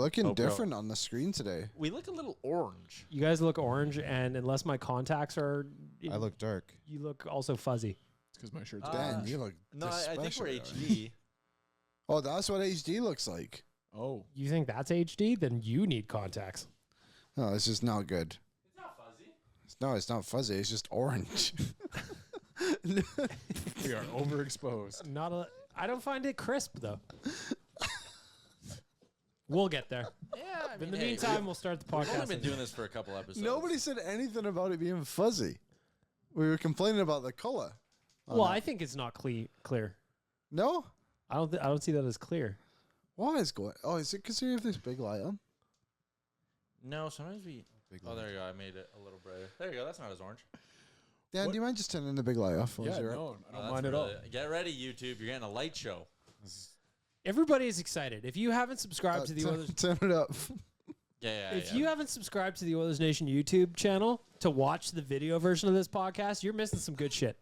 looking different on the screen today. We look a little orange. You guys look orange, and unless my contacts are... I look dark. You look also fuzzy. It's because my shirt's Dan, you look No, I think we're especially HD. Oh, that's what HD looks like. Oh. You think that's HD? Then you need contacts. No, it's just not good. It's not fuzzy. No, it's not fuzzy. It's just orange. We are overexposed. I don't find it crisp, though. We'll get there. Yeah, I mean, In the meantime, we'll start the we've only podcast. been doing this for a couple episodes. Nobody said anything about it being fuzzy. We were complaining about the color. Well, I think it's not clear. No? I don't see that as clear. What is going? Oh, is it because you have this big light on? No, sometimes we... Oh, there you go. I made it a little brighter. There you go. That's not as orange. Dan, do you mind just turning the big light off? Yeah, I no, I don't mind at all. Get ready, YouTube. You're getting a light show. Everybody is excited. If you haven't subscribed to the Oilers... Turn it up. If you haven't subscribed to the Oilers Nation YouTube channel to watch the video version of this podcast, you're missing some good shit.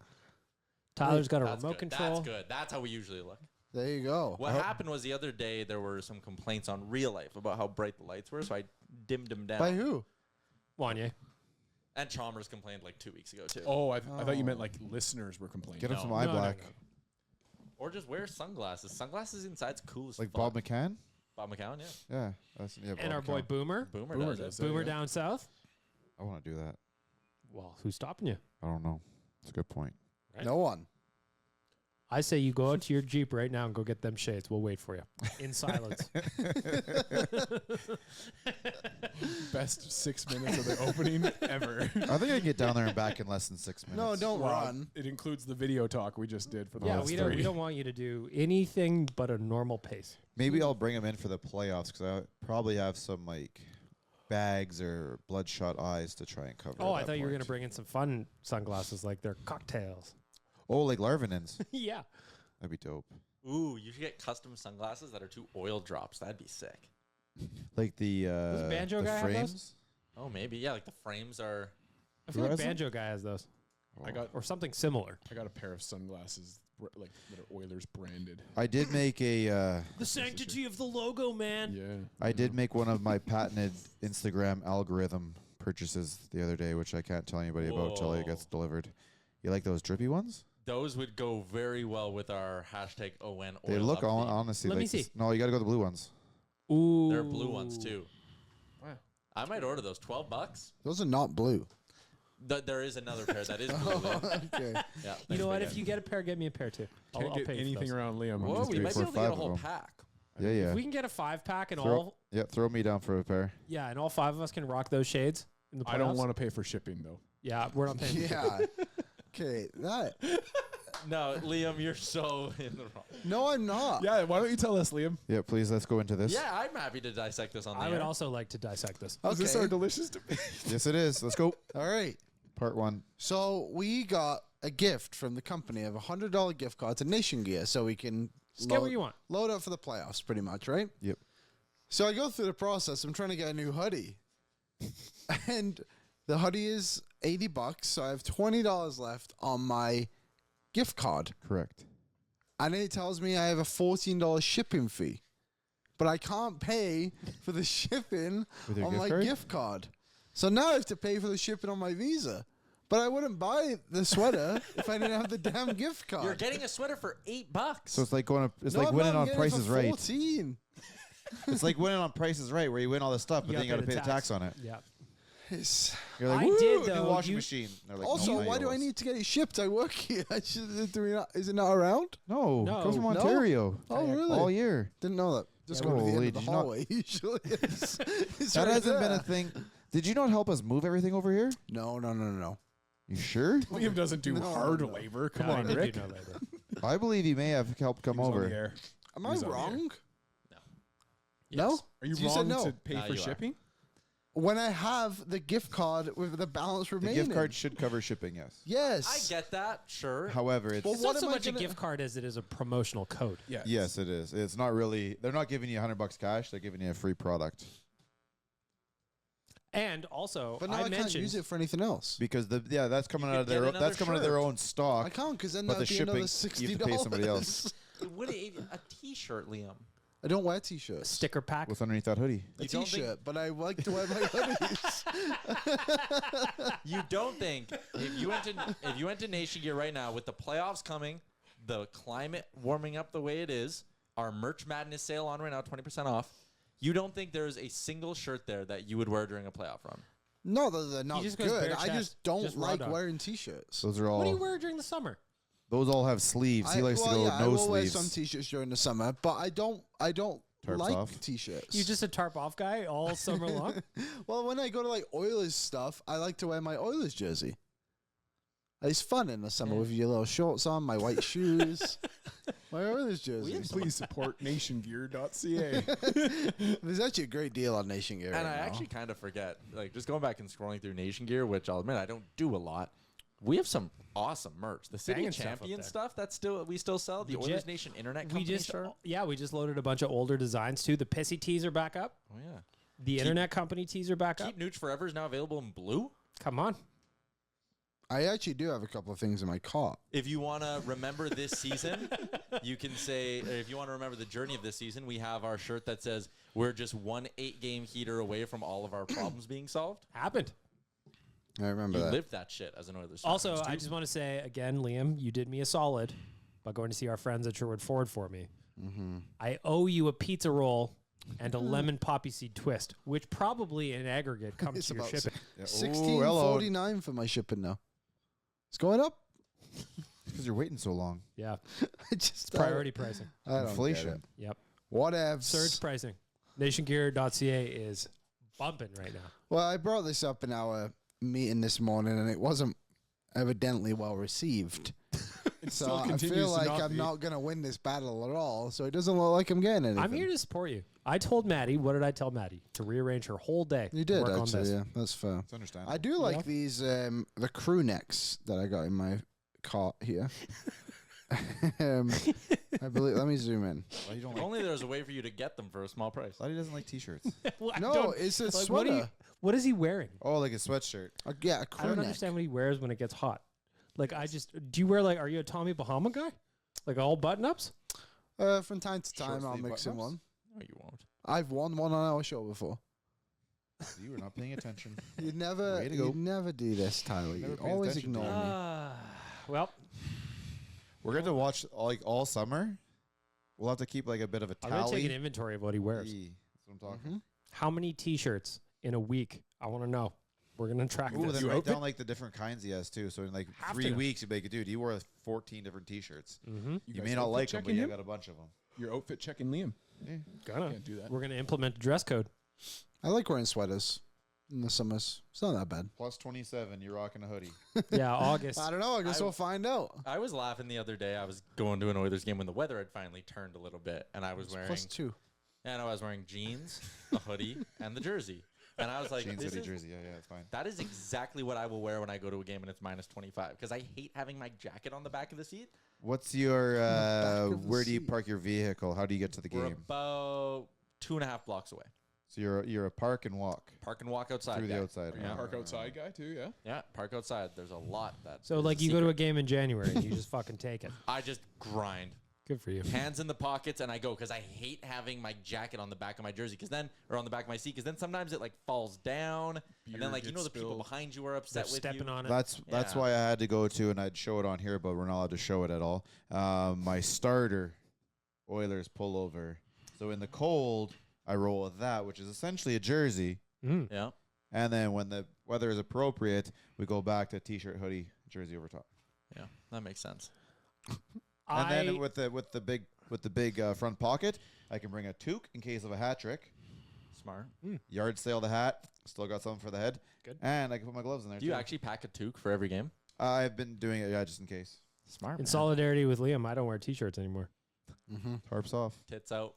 Tyler's got a remote control. That's good. That's how we usually look. There you go. What happened was the other day there were some complaints on Real Life about how bright the lights were, so I dimmed them down. By who? Wanye. And Chalmers complained like 2 weeks ago, too. Oh, I thought you meant like listeners were complaining. Get him some eye black. No. Or just wear sunglasses. Sunglasses inside's cool as Like fuck. Bob McCann? Bob McCown, yeah. Yeah. Yeah, And our Bob boy McCann. Boomer. Boomer does it. Boomer down south. I want to do that. Well, who's stopping you? I don't know. It's a good point. Right. No one. I say you go out to your Jeep right now and go get them shades. We'll wait for you in silence. Best 6 minutes of the opening ever. I think I can get down there and back in less than 6 minutes. No, don't Wow. run. It includes the video talk we just did for the Yeah, last we three. don't want you to do anything but a normal pace. Maybe I'll bring him in for the playoffs because I probably have some like bags or bloodshot eyes to try and cover. Oh, at I that thought you were going point. to bring in some fun sunglasses like they're cocktails. Oh, like Larvinens. Yeah. That'd be dope. Ooh, you should get custom sunglasses that are 2 oil drops. That'd be sick. Like the Banjo the guy have frames. those? Oh, maybe. Yeah, like the frames are... I feel Who like has them? Banjo Guy has those. I got Or something similar. a pair of sunglasses like that are Oilers branded. I did make a. The sanctity of the logo, man. Yeah. I did make one of my patented Instagram algorithm purchases the other day, which I can't tell anybody about until it gets delivered. You like those drippy ones? Those would go very well with our hashtag ON oil. They look update. honestly Let like me see. this. No, you got to go the blue ones. Ooh. They're blue ones, too. Wow. I might order those. $12. Those are not blue. There is another pair that is blue. Okay. Yeah, You know what? If you get a pair, get me a pair too. Can't I'll get pay for anything those. around Liam. Whoa, Just we do might it be for able to get a 5 of whole them. pack. Yeah, yeah. If we can get a 5-pack and Throw me down for a pair. and all 5 of us can rock those shades in the playoffs. I don't want to pay for shipping though. Yeah, we're not paying. Yeah. Okay. That. No, Liam, you're so in the wrong. No, I'm not. Yeah, why don't you tell us, Liam? Yeah, please, let's go into this. Yeah, I'm happy to dissect this on the I air. would also like to dissect this. Is this Okay. our delicious debate? Yes, it is. Let's go. All right. Part 1. So we got a gift from the company of $100 gift card to Nation Gear, so we can Just get what you want. load up for the playoffs, pretty much, right? Yep. So I go through the process. I'm trying to get a new hoodie, and the hoodie is $80. So I have $20 left on my gift card, Correct. and it tells me I have a $14 shipping fee, but I can't pay for the shipping With your on gift my card? gift card. So now I have to pay for the shipping on my Visa. But I wouldn't buy the sweater if I didn't have the damn gift card. You're getting a sweater for $8. So it's like going. It's No, like I'm winning not on getting it Price for is Right. 14. It's like winning on Price is Right, where you win all this stuff, but then you got to pay the tax on it. Yeah. It's- You're like, I woo, did, new though. washing You- machine. They're like, Also, no, why do I need to get it shipped? I work here. Is it not around? No, No. it comes from No? Ontario. Oh, really? All year. Didn't know that. Just Yeah. go to the Holy, end of did the you not- hallway. Usually, it's That right hasn't been a there. thing. Did you not help us move everything over here? No. You sure? Liam doesn't do hard labor. Come on, Rick. I believe he may have helped come He was on over. the air. Am I He's on the air. wrong? No. No? Are you So wrong said no. to pay Nah, for you are. shipping? When I have the gift card with the balance The remaining. gift card should cover shipping, yes. Yes. I get that, sure. However, it's Well, It's what not so am I much a gonna- gift card as it is a promotional code. Yeah. yes, it is. It's not really. They're not giving you $100 cash. They're giving you a free product And also, But now I, can't mentioned use it for anything else. because that's coming You out of could their get own, that's another coming out of their shirt. own stock. I can't because then But that'd the be another shipping, $60. you have to pay somebody else. What a T-shirt, Liam. I don't wear t-shirts. Sticker pack. What's underneath that hoodie? A You don't think- t-shirt, but I like to wear my hoodies. You don't think if you went to Nation Gear right now with the playoffs coming, the climate warming up the way it is, our merch madness sale on right now, 20% off. You don't think there's a single shirt there that you would wear during a playoff run? No, they're not just goes good. bare I chest. just don't Just raw like dog. wearing t-shirts. Those are all. What do you wear during the summer? Those all have sleeves. He likes to go I no will wear sleeves. some t-shirts during the summer, but I don't Tarps like off. t-shirts. You just a tarp off guy all summer long? Well, when I go to like Oilers stuff, I like to wear my Oilers jersey. It's fun in the summer with your little shorts on, my white shoes, my Oilers jersey. Please support nationgear.ca. There's actually a great deal on Nation Gear. And right I now. actually kind of forget, like just going back and scrolling through Nation Gear, which I'll admit I don't do a lot. We have some awesome merch. The City Banging of stuff up Champions there. stuff that's we still sell. The Legit. Oilers Nation Internet Company shirt. we just loaded a bunch of older designs too. The Pissy tees are back up. Oh yeah. The Internet Company tees are back up. Keep Nooch Forever is now available in blue. Come on. I actually do have a couple of things in my cart. If you want to remember this season, you can say, or if you want to remember the journey of this season, we have our shirt that says we're just 1 8-game heater away from all of our problems being solved. Happened. I remember You that. lived that shit as an Oilers fan. Also, I just want to say again, Liam, you did me a solid by going to see our friends at Sherwood Ford for me. I owe you a pizza roll and a lemon poppy seed twist, which probably in aggregate comes It's to your about shipping. Yeah. $16.49 for my shipping now. It's going up. Because you're waiting so long. Yeah, I just priority pricing. I don't Inflation. Get it. Yep, Whatevs. surge pricing. Nationgear.ca is bumping right now. Well, I brought this up in our meeting this morning, and it wasn't evidently well received. It So still I continues feel to like not I'm be. not going to win this battle at all. So it doesn't look like I'm getting anything. I'm here to support you. I told Maddie. What did I tell Maddie? To rearrange her whole day. You to did work on actually. this. Yeah, that's fair. It's understandable. I do like these the crew necks that I got in my cart here. I believe. Let me zoom in. Why you don't If like? only there was a way for you to get them for a small price. Why he doesn't like t-shirts? Well, I No, don't- it's a like, sweater. what is he wearing? Oh, like a sweatshirt. Yeah, a crew I don't neck. understand what he wears when it gets hot. Like do you wear like? Are you a Tommy Bahama guy? Like all button ups? From time to time, I'll Short-sleeve mix in button-ups? one. No, you won't. I've won one on our show before. You were not paying attention. You'd never, Way to go. you'd never do this, Tyler. Never You pays always attention to ignore you. me. Well, We're going to watch like all summer. We'll have to keep like a bit of a I'm gonna take an tally. inventory of what he wears. That's what I'm talking. Mhm. How many T-shirts in a week? I want to know. We're gonna track Ooh, this. then You write outfit? down like the different kinds he has too. So in like Have 3 to. weeks, you'd be like, dude, you wore 14 different t-shirts. Mm-hmm. You guys may not outfit like them, but checking you him? got a bunch of them. Your outfit checking Liam. Gonna. Can't do that. We're gonna implement a dress code. I like wearing sweaters in the summers. It's not that bad. Plus 27, you're rocking a hoodie. Yeah, August. I don't know. I guess we'll find out. I was laughing the other day. I was going to an Oilers game when the weather had finally turned a little bit, and I was wearing +2. and I was wearing jeans, a hoodie, and the jersey. And I was like, Jeans, this hoodie, is, jersey. Yeah, it's fine. that is exactly what I will wear when I go to a game and it's minus 25 because I hate having my jacket on the back of the seat. What's your, back of the where do you seat. park your vehicle? How do you get to the We're game? about 2.5 blocks away. So you're a park and walk Park and walk outside. through the yeah. outside. Yeah. Park outside guy too, yeah. Yeah, park outside. There's a lot that. So is like a you go to a secret. game in January and you just fucking take it. I just grind. Good for you. Hands in the pockets and I go because I hate having my jacket on the back of my jersey or on the back of my seat because then sometimes it like falls down and Beer then like you gets know the people spilled. behind you are They're upset with stepping you. on it. That's Yeah. why I had to go to, and I'd show it on here, but we're not allowed to show it at all. My starter Oilers pullover. So in the cold, I roll with that, which is essentially a jersey. Mm. Yeah. And then when the weather is appropriate, we go back to t-shirt, hoodie, jersey over top. Yeah, that makes sense. And then with the big front pocket, I can bring a toque in case of a hat trick. Smart. Yard sale the hat, still got something for the head. Good. And I can put my gloves in there Do you too. actually pack a toque for every game? I've been doing it, yeah, just in case. Smart. in man. solidarity with Liam, I don't wear T-shirts anymore. Mm-hmm. Tarps off. Tits out.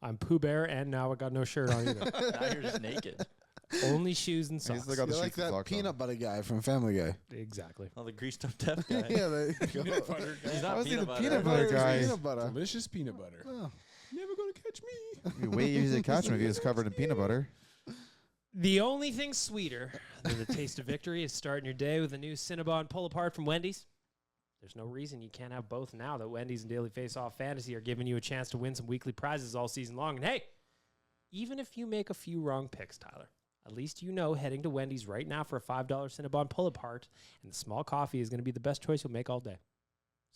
I'm Pooh Bear, and now I got no shirt on either. Now you're just naked. Only shoes and I guess socks. I got the You're like shirts and that socks on. peanut butter guy from Family Guy. Exactly. Oh, the greased up deaf guy. Yeah, there you go. Peanut butter guy. He's How not is he peanut the butter. peanut butter guy? Peanut butter. Delicious peanut butter. Oh. Never gonna catch me. You wait usually to catch him if he was covered in peanut butter. The only thing sweeter than the taste of victory is starting your day with a new Cinnabon pull apart from Wendys. There's no reason you can't have both now that Wendys and Daily Face-Off Fantasy are giving you a chance to win some weekly prizes all season long. And hey, even if you make a few wrong picks, Tyler, at least you know heading to Wendys right now for a $5 Cinnabon pull-apart and the small coffee is going to be the best choice you'll make all day.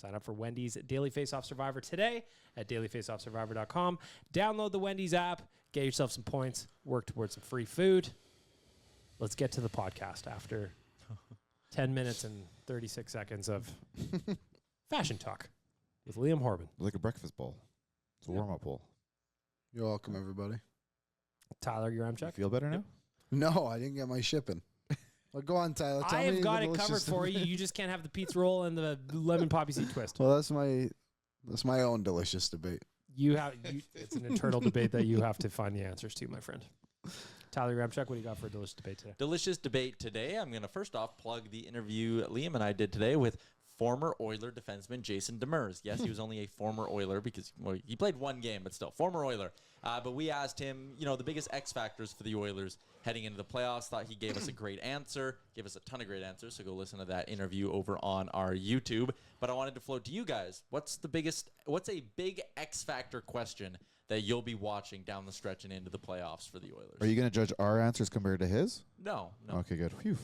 Sign up for Wendys Daily Face-Off Survivor today at dailyfaceoffsurvivor.com. Download the Wendys app, get yourself some points, work towards some free food. Let's get to the podcast after 10 minutes and 36 seconds of fashion talk with Liam Horban. Like a breakfast bowl. It's a warm-up bowl. You're welcome, everybody. Tyler, your You check. feel better now? No, I didn't get my shipping. Well, go on, Tyler. Tell I me have got the it covered delicious- for you. You just can't have the pizza roll and the lemon poppy seed twist. Well, that's my own delicious debate. It's an internal debate that you have to find the answers to, my friend. Tyler Ramchuk, what do you got for a delicious debate today? Delicious debate today. I'm going to first off plug the interview Liam and I did today with former Oiler defenseman Jason Demers. Yes, he was only a former Oiler because he played one game, but still, former Oiler. But we asked him, the biggest X factors for the Oilers heading into the playoffs. Thought he gave us a great answer, gave us a ton of great answers. So go listen to that interview over on our YouTube. But I wanted to float to you guys. What's a big X factor question that you'll be watching down the stretch and into the playoffs for the Oilers? Are you going to judge our answers compared to his? No. Okay, good. Phew.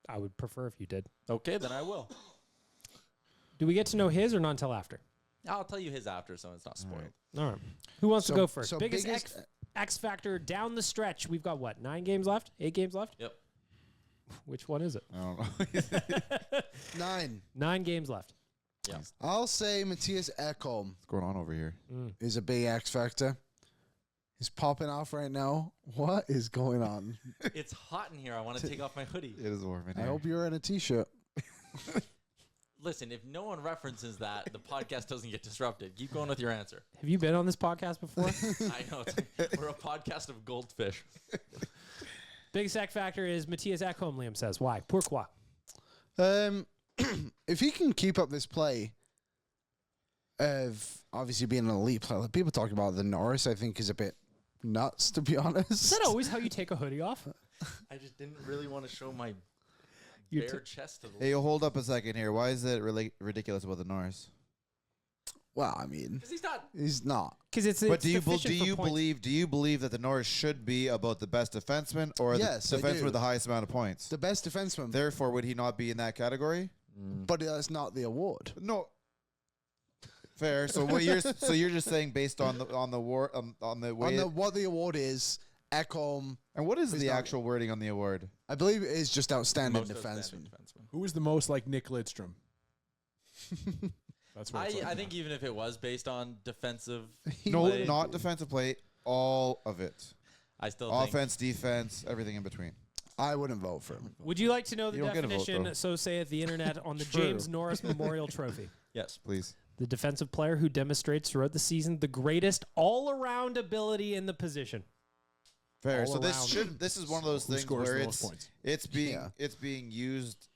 I would prefer if you did. Okay, then I will. Do we get to know his or not until after? I'll tell you his after, so it's not spoiled. All right. Who wants to go first? so Biggest biggest- X factor down the stretch. We've got what? 9 games left? 8 games left? Yep. Which one is it? I don't know. 9. 9 games left. Yeah. I'll say Matthias Ekholm What's going on over here? is a big X factor. He's popping off right now. What is going on? It's hot in here. I want to take off my hoodie. It is warm in I here. hope you're in a t-shirt. Listen, if no one references that, the podcast doesn't get disrupted. Keep going with your answer. Have you been on this podcast before? I know. We're a podcast of goldfish. Biggest X factor is Matthias Ekholm, Liam says. Why? Pourquoi? If he can keep up this play of obviously being an elite player, like people talk about the Norris, I think is a bit nuts, to be honest. Is that always how you take a hoodie off? I just didn't really want to show my You're bare chest to the Hey, hold up a second here. Why is it ridiculous about the Norris? Well, I mean, Because he's not. he's not. Because it's But do you sufficient for points. believe that the Norris should be about the best defenseman or Yes, the I defenseman do. with the highest amount of points? The best defenseman, Therefore, would he not be in that category? but that's not the award. No. Fair. So you're just saying based on the way What the award is, Ekholm, and what is He's the not- actual wording on the award? I believe it is just outstanding Most defenseman. outstanding defenseman. Who is the most like Nick Lidstrom? That's what it's like I now. think even if it was based on defensive No, play, not defensive play. All of it. I still think Offense, defense, everything in between. I wouldn't vote for him. Would you like to know the You don't get a vote, definition, though. so say at the internet, on the True. James Norris Memorial Trophy? yes. Please. The defensive player who demonstrates throughout the season the greatest all-around ability in the position. Fair. All So this around. is one of those Who things scores where the most points? it's Yeah. being used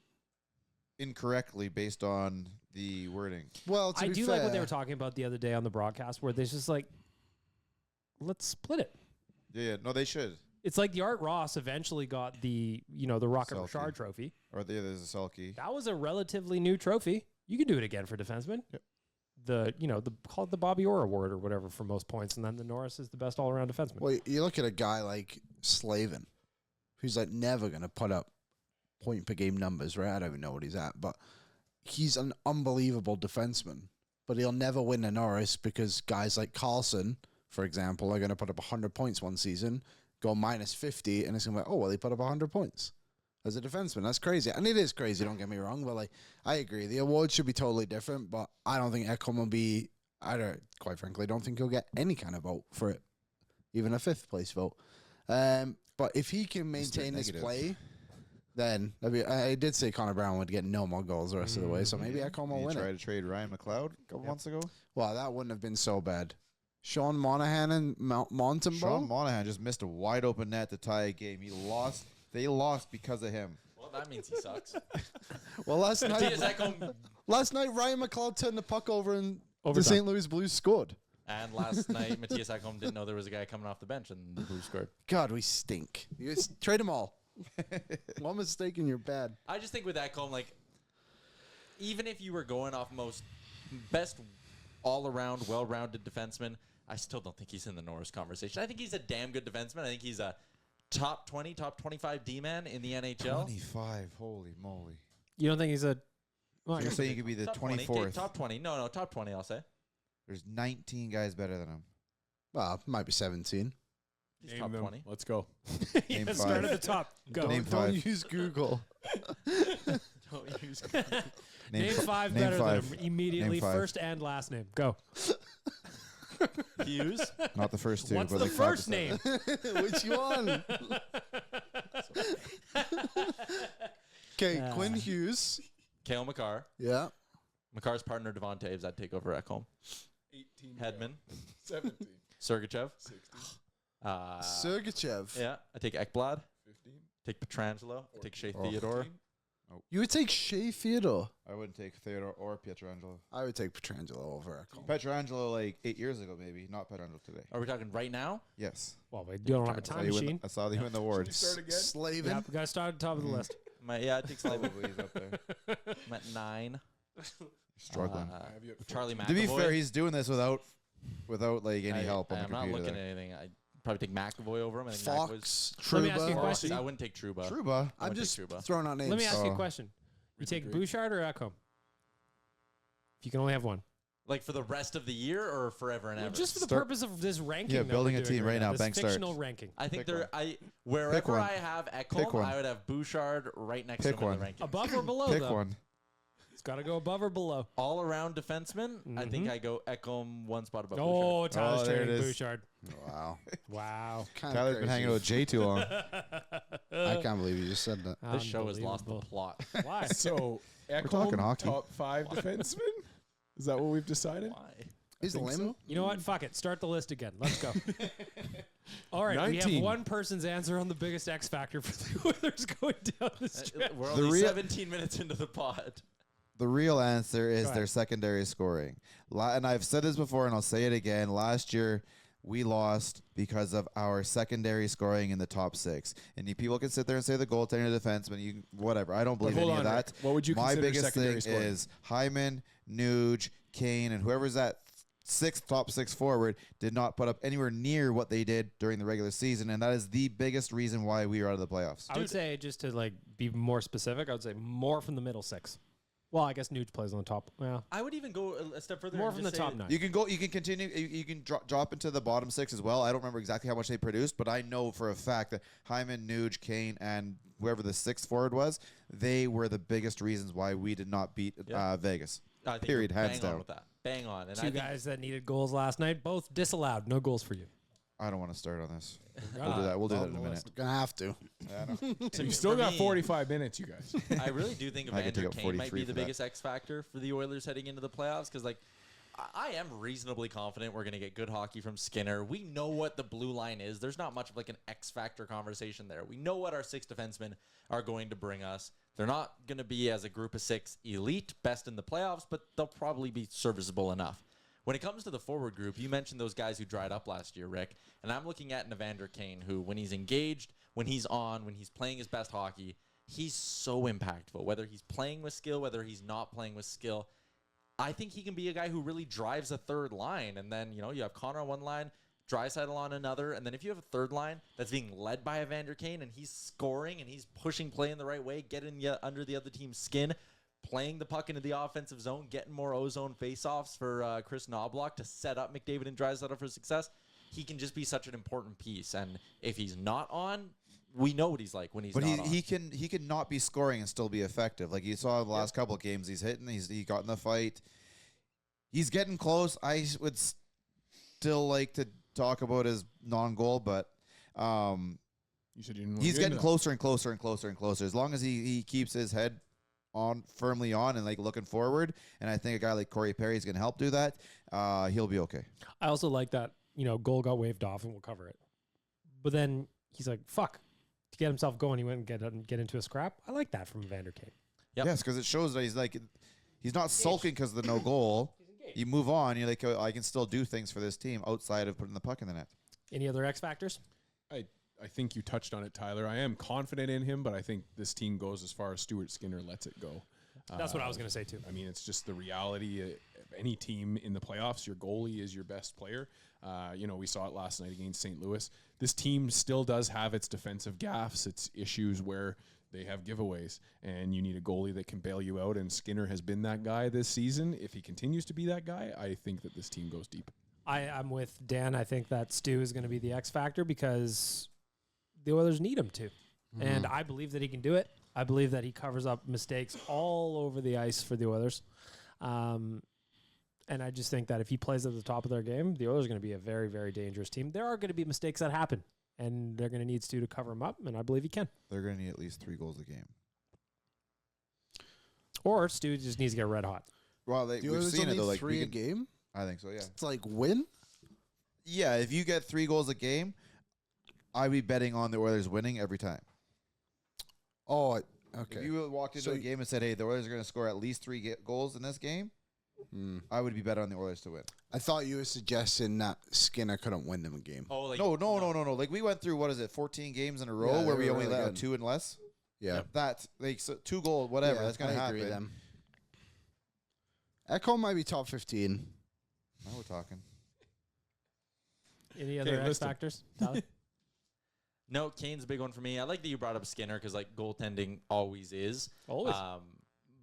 incorrectly based on the wording. Well, to I be do fair, like what they were talking about the other day on the broadcast, where there's just like, let's split it. Yeah. No, they should. It's like the Art Ross eventually got the Rocket Selkie. Richard trophy. Or there's a sulky. That was a relatively new trophy. You can do it again for defensemen. Yep. Call it the Bobby Orr Award or whatever for most points, and then the Norris is the best all-around defenseman. Well, you look at a guy like Slavin, who's like never going to put up point per game numbers, right? I don't even know what he's at, but he's an unbelievable defenseman. But he'll never win a Norris because guys like Carlson, for example, are going to put up 100 points one season, go minus 50, and it's going to be like, oh, well, he put up 100 points as a defenseman. That's crazy. And it is crazy, don't get me wrong, but like I agree. The award should be totally different, but I don't think Ekholm will be, quite frankly, don't think he'll get any kind of vote for it, even a 5th place vote. But if he can maintain his Negative. play, then I did say Connor Brown would get no more goals the rest of the way, so maybe Ekholm will You win tried it. to trade Ryan McLeod a couple months ago. Well, that wouldn't have been so bad. Sean Monahan and Sean Montembeau? Monahan just missed a wide open net to tie a game. They lost because of him. Well, that means he sucks. Well, last Matthias night, Ekholm, Ryan McLeod turned the puck over and the Overtime. St. Louis Blues scored. and last night Matthias Ekholm didn't know there was a guy coming off the bench, and the Blues scored. God, we stink. You guys trade them all. One mistake and you're bad. I just think with Ekholm, like even if you were going off best all-around, well-rounded defenseman, I still don't think he's in the Norris conversation. I think he's a damn good defenseman. I think he's a top 20, top 25 D-man in the NHL. 25. Holy moly. You don't think he's a... Well, I You're guess saying he could be the top 20, 24th. okay, top 20. No, top 20, I'll say. There's 19 guys better than him. Well, might be 17. He's Name top them. 20. Let's go. yeah, Name start five. at the top. Go. Name Don't five. use Google. Don't use Name fi- five name better five. than him immediately. Name five. First and last name. Go. Hughes. Not the first two. What's but the like five first to name? seven. Which one? Okay, Quinn Hughes. Cale Makar. Yeah. Makar's partner, Devon Taves, I'd take over Ekholm. 18. Hedman. 17. Sergachev. 16. Sergachev. Yeah, I take Ekblad. 15. Take Petrangelo. I take Shea Oh. Theodore. 14. You would take Shea Theodore. I wouldn't take Theodore or Pietrangelo. I would take Petrangelo over Ekholm. Pietrangelo like 8 years ago, maybe. Not Pietrangelo today. Are we talking right now? Yes. Well, we don't have a I saw time you win- machine. I saw you in the awards. Start again. Slavin. Yeah, we got to start at the top of the list. Yeah, I take Slavin. Probably he's up there. I'm at 9. Struggling. Uh, I have you at Charlie 14. McAvoy. To be fair, he's doing this without like any help on the I'm not computer. looking there. at anything. I'd probably take McAvoy over him. I think McAvoy's Fox. Let me ask you a Truba. question. I wouldn't take Truba. Truba. I'm would just take Truba. throwing out names. Let me ask you a Oh. question. You take Agreed. Bouchard or Ekholm? If you can only have one. Like for the rest of the year or forever and ever? Just for the Start- purpose of this ranking. Yeah, that building we're a doing team right now, This bank start. fictional ranking. I think Pick there. Wherever one. I have Pick Ekholm, one. I would have Bouchard right next Pick to him in one. the ranking. Above or below, Pick though? one. It's got to go above or below. All around defenseman, I think Mhm. I go Ekholm one spot above Oh, Bouchard. Tyler's Oh, there trading it is. Bouchard. Wow. Wow. Kinda Tyler's been crazy. hanging out with Jay too long. I can't believe you just said that. This show has lost the Unbelievable. plot. Why? So, Ekholm, talking hockey. top 5 defensemen? Is that what we've decided? Why? Is think Lim? so. You know what? Fuck it. Start the list again. Let's go. All right. We 19. have one person's answer on the biggest X factor for the Oilers going down the stretch. We're The only real- 17 minutes into the pod. The real answer is Go their ahead. secondary scoring. And I've said this before, and I'll say it again. Last year, we lost because of our secondary scoring in the top 6. And people can sit there and say the goaltender, defenseman, you whatever. I don't But believe hold any on, of that. Rick. What would you My consider biggest secondary thing scoring? is Hyman, Nuge, Kane, and whoever's that top 6 forward did not put up anywhere near what they did during the regular season, and that is the biggest reason why we are out of the playoffs. I would say, just to like be more specific, I would say more from the middle 6. Well, I guess Nuge plays on the top. Well, I would even go a step further. more and from the just say top that 9. You can go. You can continue. You can drop into the bottom 6 as well. I don't remember exactly how much they produced, but I know for a fact that Hyman, Nuge, Kane, and whoever the 6th forward was, they were the biggest reasons why we did not beat Yeah. Vegas. I think Period, you're hands bang on down. with that. Bang on. And I Two think guys that needed goals last night, both disallowed. No goals for you. I don't want to start on this. Uh, We'll do that. We'll do that in a on the minute. list. We're gonna have to. Yeah, I know. So you still for got me- 45 minutes, you guys. I really do think I could take Evander up Kane might 43 be the for that. biggest X factor for the Oilers heading into the playoffs because, like, I am reasonably confident we're going to get good hockey from Skinner. We know what the blue line is. There's not much of like an X factor conversation there. We know what our 6 defensemen are going to bring us. They're not going to be as a group of 6 elite, best in the playoffs, but they'll probably be serviceable enough. When it comes to the forward group, you mentioned those guys who dried up last year, Rick, and I'm looking at Evander Kane, who, when he's engaged, when he's on, when he's playing his best hockey, he's so impactful. Whether he's playing with skill, whether he's not playing with skill, I think he can be a guy who really drives a third line. And then, you know, you have Connor on one line, Draisaitl on another, and then if you have a third line that's being led by Evander Kane and he's scoring and he's pushing play in the right way, getting under the other team's skin, playing the puck into the offensive zone, getting more ozone faceoffs for Chris Knobloch to set up McDavid and Draisaitl for success, he can just be such an important piece. And if he's not on, we know what he's like when he's But not on. he can not be scoring and still be effective. Like you saw the last couple of games, he's hitting. He got in the fight. He's getting close. I would still like to talk about his non-goal, but You said you didn't want he's to get getting into closer and closer and closer and closer. As long as he keeps his head on firmly on and like looking forward, and I think a guy like Corey Perry is going to help do that. He'll be okay. I also like that, you know, goal got waved off and we'll cover it. But then he's like, fuck. To get himself going, he went and get into a scrap. I like that from Evander Kane. Yep. Yes, because it shows that he's not sulking because of the no goal. You move on. You're like, oh, I can still do things for this team outside of putting the puck in the net. Any other X factors? I think you touched on it, Tyler. I am confident in him, but I think this team goes as far as Stuart Skinner lets it go. That's what I was going to say too. I mean, it's just the reality of any team in the playoffs. Your goalie is your best player. We saw it last night against St. Louis. This team still does have its defensive gaffes, its issues where they have giveaways, and you need a goalie that can bail you out, and Skinner has been that guy this season. If he continues to be that guy, I think that this team goes deep. I'm with Dan. I think that Stu is going to be the X factor because the Oilers need him to. And I believe that he can do it. I believe that he covers up mistakes all over the ice for the Oilers. And I just think that if he plays at the top of their game, the Oilers are going to be a very, very dangerous team. There are going to be mistakes that happen, and they're going to need Stu to cover them up, and I believe he can. They're going to need at least 3 goals a game. Or Stu just needs to get red hot. Well, The we've Oilers seen it only though. Like 3 a game? I think so. Yeah. It's like win? Yeah. If you get 3 goals a game, I'd be betting on the Oilers winning every time. Oh, okay. If you walked into a game and said, "Hey, the Oilers are going to score at least 3 goals in this game," I would be betting on the Oilers to win. I thought you were suggesting that Skinner couldn't win them a game. Oh, like No. Like we went through 14 games in a row Yeah, where they we were only really let out good. 2 and less. Yeah. That's like 2 goals, whatever. Yeah, that's going to I agree happen. then. Ekholm might be top 15. Now we're talking. Any other X list 'em. factors, Tyler? No, Kane's a big one for me. I like that you brought up Skinner because like goaltending always is. Always.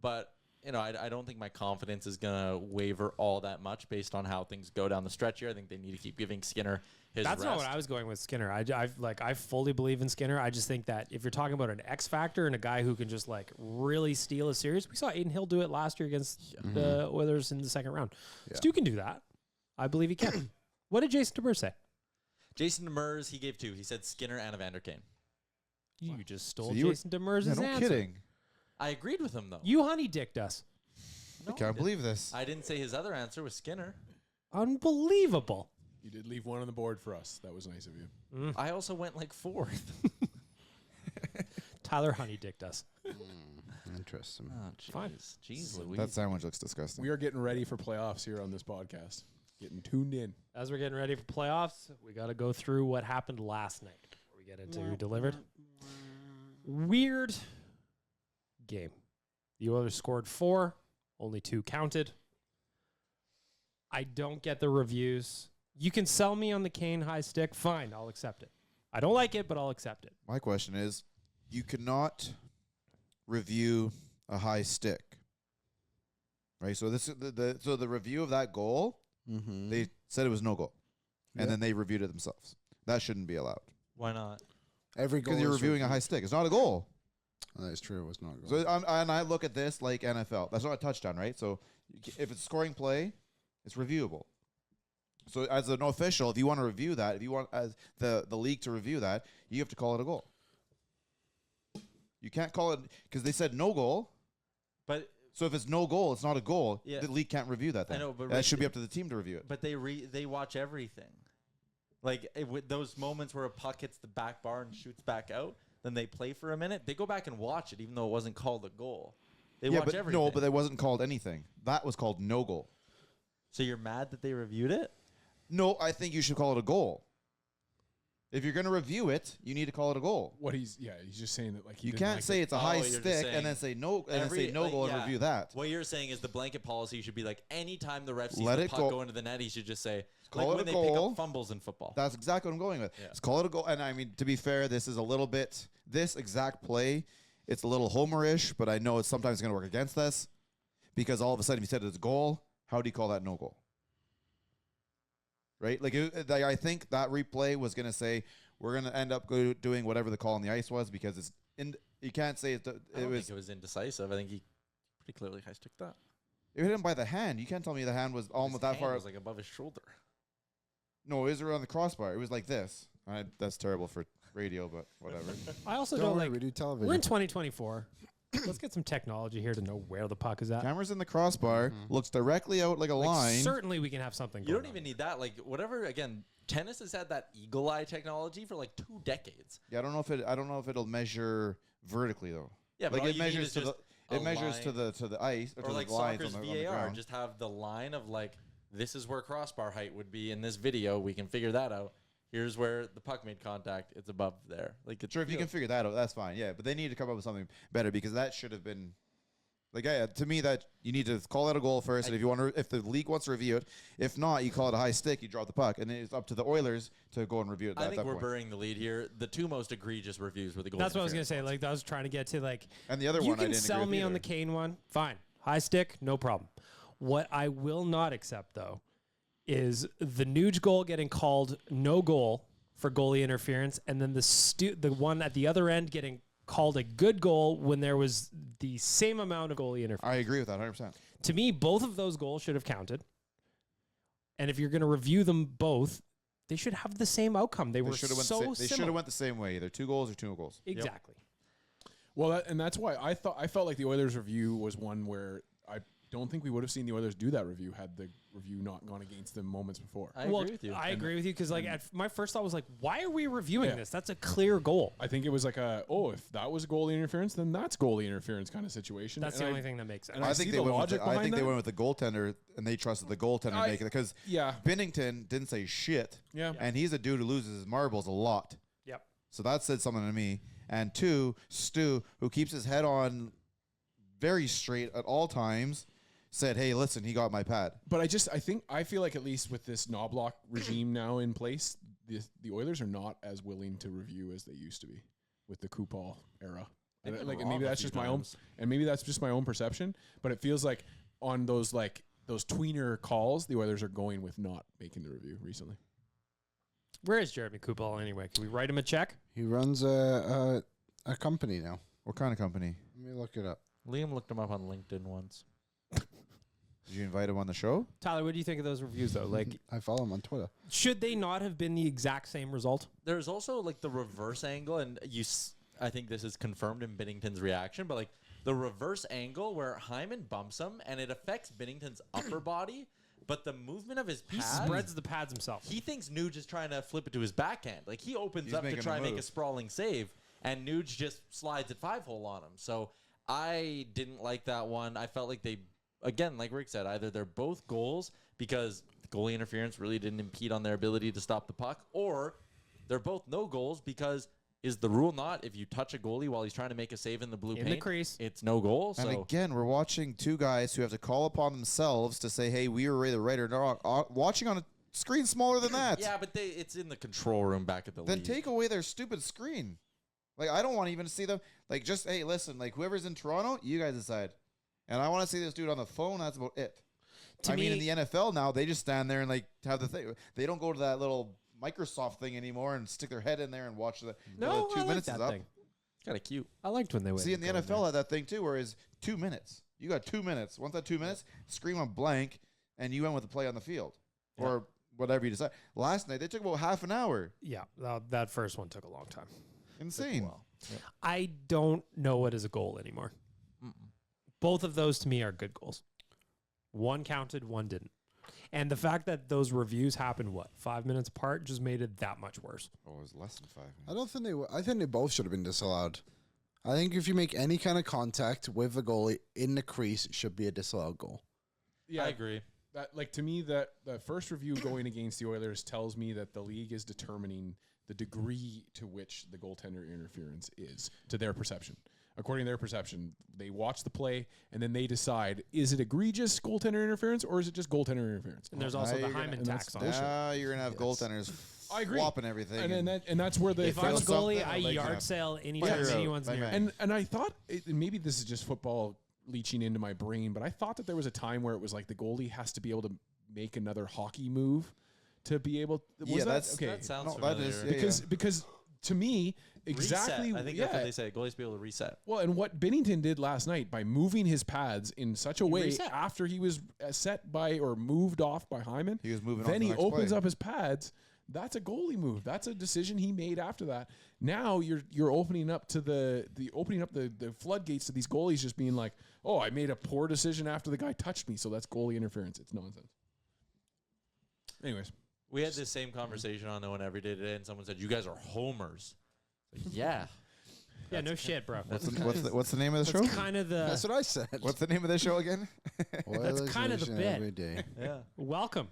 But I don't think my confidence is gonna waver all that much based on how things go down the stretch here. I think they need to keep giving Skinner his That's rest. not what I was going with Skinner. I fully believe in Skinner. I just think that if you're talking about an X factor and a guy who can just like really steal a series, we saw Aiden Hill do it last year against the Oilers in the second round. Yeah. Stu can do that. I believe he can. What did Jason DeMers say? Jason Demers, he gave 2. He said Skinner and Evander Kane. You just stole So you were- Jason DeMers' Yeah, no answer. kidding. I agreed with him though. You honey dicked us. I can't believe this. I didn't say his other answer was Skinner. Unbelievable. You did leave one on the board for us. That was nice of you. I also went like 4th. Tyler honey dicked us. Interesting. Oh, Fine. Jeez Louise. That sandwich looks disgusting. We are getting ready for playoffs here on this podcast. Getting tuned in. As we're getting ready for playoffs, we got to go through what happened last night before we get into who delivered. Weird game. The Oilers scored 4, only 2 counted. I don't get the reviews. You can sell me on the Kane high stick. Fine, I'll accept it. I don't like it, but I'll accept it. My question is, you cannot review a high stick, right? So this is the review of that goal. Mm-hmm. They said it was no goal, and Yeah. then they reviewed it themselves. That shouldn't be allowed Why not? Every goal because you're is reviewing a high stick. It's not a goal. That is true. It was not a goal. So and I look at this like NFL. That's not a touchdown, right? So if it's scoring play, it's reviewable. So as an official, if you want to review that, if you want as the league to review that, you have to call it a goal. You can't call it because they said no goal. But So if it's no goal, it's not a goal. Yeah. The league can't review that. Then. I know, but that should be up to the team to review it. But they watch everything. Like with those moments where a puck hits the back bar and shoots back out, then they play for a minute. They go back and watch it, even though it wasn't called a goal. They watch but everything. no, but that wasn't called anything. That was called no goal. So you're mad that they reviewed it? No, I think you should call it a goal. If you're going to review it, you need to call it a goal. He's just saying that like he You didn't can't like say it. it's a Oh, high you're just stick saying and then say no and then say no like, goal yeah. and review that. What you're saying is the blanket policy should be like anytime the ref sees Let the it puck go into the net, he should just say Call like it when a they pick goal. up fumbles in football. That's exactly what I'm going with. Yeah. Let's call it a goal. And I mean, to be fair, this is a little bit this exact play. It's a little homerish, but I know it's sometimes going to work against us because all of a sudden, if you said it's a goal, how do you call that no goal? Right? Like I think that replay was going to say we're going to end up doing whatever the call on the ice was because it's you can't say I don't think it was indecisive. I think he pretty clearly high sticked that. it hit him by the hand. You can't tell me the hand was almost His that hand far. was like above his shoulder. No, it was around the crossbar. It was like this. That's terrible for radio, but whatever. I also Don't don't worry, like. we do television. We're in 2024. Let's get some technology here to know where the puck is at. Camera's in the crossbar, looks directly out like a Like, line. certainly, we can have something. You going don't on. even need that. Like whatever. Again, tennis has had that eagle eye technology for like 2 decades. Yeah, I don't know if it'll measure vertically though. Yeah, but like all it you need measures is to just the a measures to line. the ice Or to like the lines soccer's on the VAR, ground. just have the line of like this is where crossbar height would be in this video. We can figure that out. Here's where the puck made contact. It's above there. Like it's Sure, if you can figure that out, that's fine. Yeah, but they need to come up with something better because that should have been Like, yeah, to me, that you need to call out a goal first, and if the league wants to review it, if not, you call it a high stick, you drop the puck, and then it's up to the Oilers to go and review it. I at think that we're point. burying the lead here. The two most egregious reviews were the goal. That's what I was gonna interference say. ones. Like I was trying to get to like. And the other you one, I can didn't sell agree with me on either. the Kane one. Fine, high stick, no problem. What I will not accept though is the Nuge goal getting called no goal for goalie interference, and then the one at the other end getting called a good goal when there was the same amount of goalie interference. I agree with that 100%. To me, both of those goals should have counted. And if you're going to review them both, they should have the same outcome. They were should have so They should similar. have went the same way, either 2 goals or 2 goals. Exactly. Well, that's why I felt like the Oilers review was one where I don't think we would have seen the Oilers do that review had the review not gone against them moments before. I agree with you. I agree with you because like my first thought was like, why are we reviewing this? That's a clear goal. I think it was like if that was goalie interference, then that's goalie interference kind of situation. That's And the only thing that makes sense. and I see think the they went with logic I behind think they that. went with the goaltender, and they trusted the goaltender to make it because Yeah. Binnington didn't say shit. Yeah. And he's a dude who loses his marbles a lot. Yep. So that said something to me. And 2, Stu, who keeps his head on very straight at all times, said, hey, listen, he got my pad. But I feel like at least with this Knobloch regime now in place, the Oilers are not as willing to review as they used to be with the Kupal era. They've been And wrong maybe a that's few just my own, times. and maybe that's just my own perception. But it feels like on those tweener calls, the Oilers are going with not making the review recently. Where is Jeremy Kupal anyway? Can we write him a check? He runs a company now. What kind of company? Let me look it up. Liam looked him up on LinkedIn once. Did you invite him on the show? Tyler, what do you think of those reviews though? Like, I follow him on Twitter. should they not have been the exact same result? There's also like the reverse angle, and I think this is confirmed in Binnington's reaction, but like the reverse angle where Hyman bumps him and it affects Binnington's upper body, but the movement of his He pads, spreads the pads himself. he thinks Nuge is trying to flip it to his backhand. Like he opens He's up to making try a and make a move. sprawling save, and Nuge just slides it 5-hole on him. So I didn't like that one. I felt like they, again, like Rick said, either they're both goals because the goalie interference really didn't impede on their ability to stop the puck, or they're both no goals because is the rule not if you touch a goalie while he's trying to make a save in the blue In paint, the crease. it's no goal. And So again, we're watching 2 guys who have to call upon themselves to say, hey, we were either right or wrong. Watching on a screen smaller than that. yeah, but it's in the control room back at the Then league. take away their stupid screen. Like, I don't want to even see them. Like, just, hey, listen, like, whoever's in Toronto, you guys decide. And I want to see this dude on the phone. That's about it. To I mean, in me- the NFL now, they just stand there and, like, have the thing. They don't go to that little Microsoft thing anymore and stick their head in there and watch the No, 2 I like minutes that is up. thing. Kind of cute. I liked when they went. See, in the NFL, had that thing too, where it's 2 minutes. You got 2 minutes. Once that 2 minutes, scream on blank, and you went with the play on the field. Yeah. Or whatever you decide. Last night, they took about half an hour. Yeah, that first one took a long time. Insane. I don't know what is a goal anymore. Both of those to me are good goals. One counted, one didn't. And the fact that those reviews happened, 5 minutes apart, just made it that much worse. Oh, it was less than 5 minutes. I don't think they were. I think they both should have been disallowed. I think if you make any kind of contact with the goalie in the crease, it should be a disallowed goal. Yeah, I agree. That, like, to me, that first review going against the Oilers tells me that the league is determining the degree to which the goaltender interference is to their perception. According to their perception, they watch the play and then they decide, is it egregious goaltender interference or is it just goaltender interference? And there's also Now the you're gonna- Hyman and tax that's on it. Now you're going to have goaltenders I agree. flopping everything. And that's where the If I'm a Feels something, goalie, I like, yard yeah. sale Fire anytime out, anyone's bang, near. bang. me. And I thought maybe this is just football leaching into my brain, but I thought that there was a time where it was like the goalie has to be able to make another hockey move to be able. Was Yeah, that that's- okay? That sounds No, that familiar. is- yeah. Because to me, exactly. Reset. I think that's what they say. Goalies be able to reset. Well, and what Binnington did last night by moving his pads in such a way reset. after he was set by or moved off by Hyman, He was moving on then to he the next opens play. up his pads. That's a goalie move. That's a decision he made after that. Now you're opening up to the floodgates to these goalies just being like, oh, I made a poor decision after the guy touched me, so that's goalie interference. It's nonsense. Anyways, We had this same conversation on No One Every Day today, and someone said, "You guys are homers." Like, yeah. Yeah, no shit, bro. What's the name of the show? That's kind of the That's what I said. What's the name of the show again? kind of the Oilersnation bit. every day. Yeah. welcome.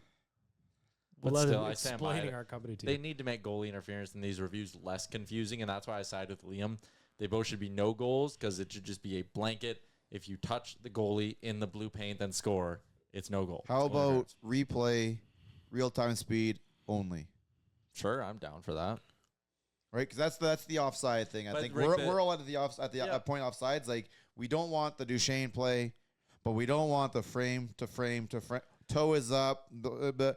But Love still, I stand by explaining it. our company to They you. need to make goalie interference in these reviews less confusing, and that's why I side with Liam. They both should be no goals because it should just be a blanket. if you touch the goalie in the blue paint then score, it's no goal. How It's 20 about yards. replay, real-time speed only? Sure, I'm down for that. Right, because that's the offside thing. I But think Rick, we're all at the Yeah. point offsides. Like, we don't want the Duchesne play, but we don't want the frame to frame to frame. Toe is up, the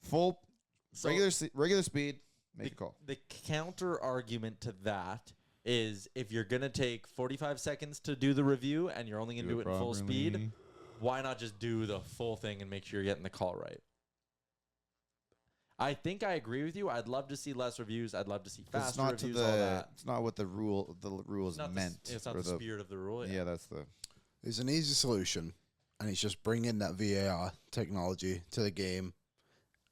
full So regular speed. Make a call. the counter argument to that is if you're going to take 45 seconds to do the review and you're only going to do it in full speed, why not just do the full thing and make sure you're getting the call right? I think I agree with you. I'd love to see less reviews. I'd love to see It's faster not to reviews, all that. It's not what the rule is Not meant. it's not or the spirit of the rule. Yeah, that's the. There's an easy solution, and it's just bring in that VAR technology to the game,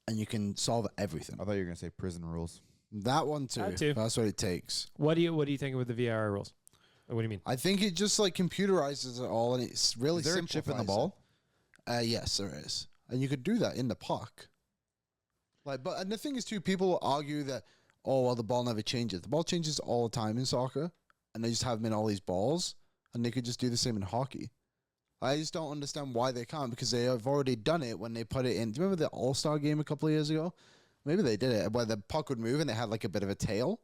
and you can solve everything. I thought you were gonna say prison rules. That one too. That too. That's what it takes. What do you think with the VAR rules? What do you mean? I think it just like computerizes it all, and it's really Is there a chip in the simplifies ball? it. Yes, there is, and you could do that in the puck. Like, and the thing is too, people will argue that, oh well, the ball never changes. The ball changes all the time in soccer, and they just have them in all these balls, and they could just do the same in hockey. I just don't understand why they can't, because they have already done it when they put it in. Do you remember the All-Star game a couple of years ago? Maybe they did it where the puck would move and they had like a bit of a tail.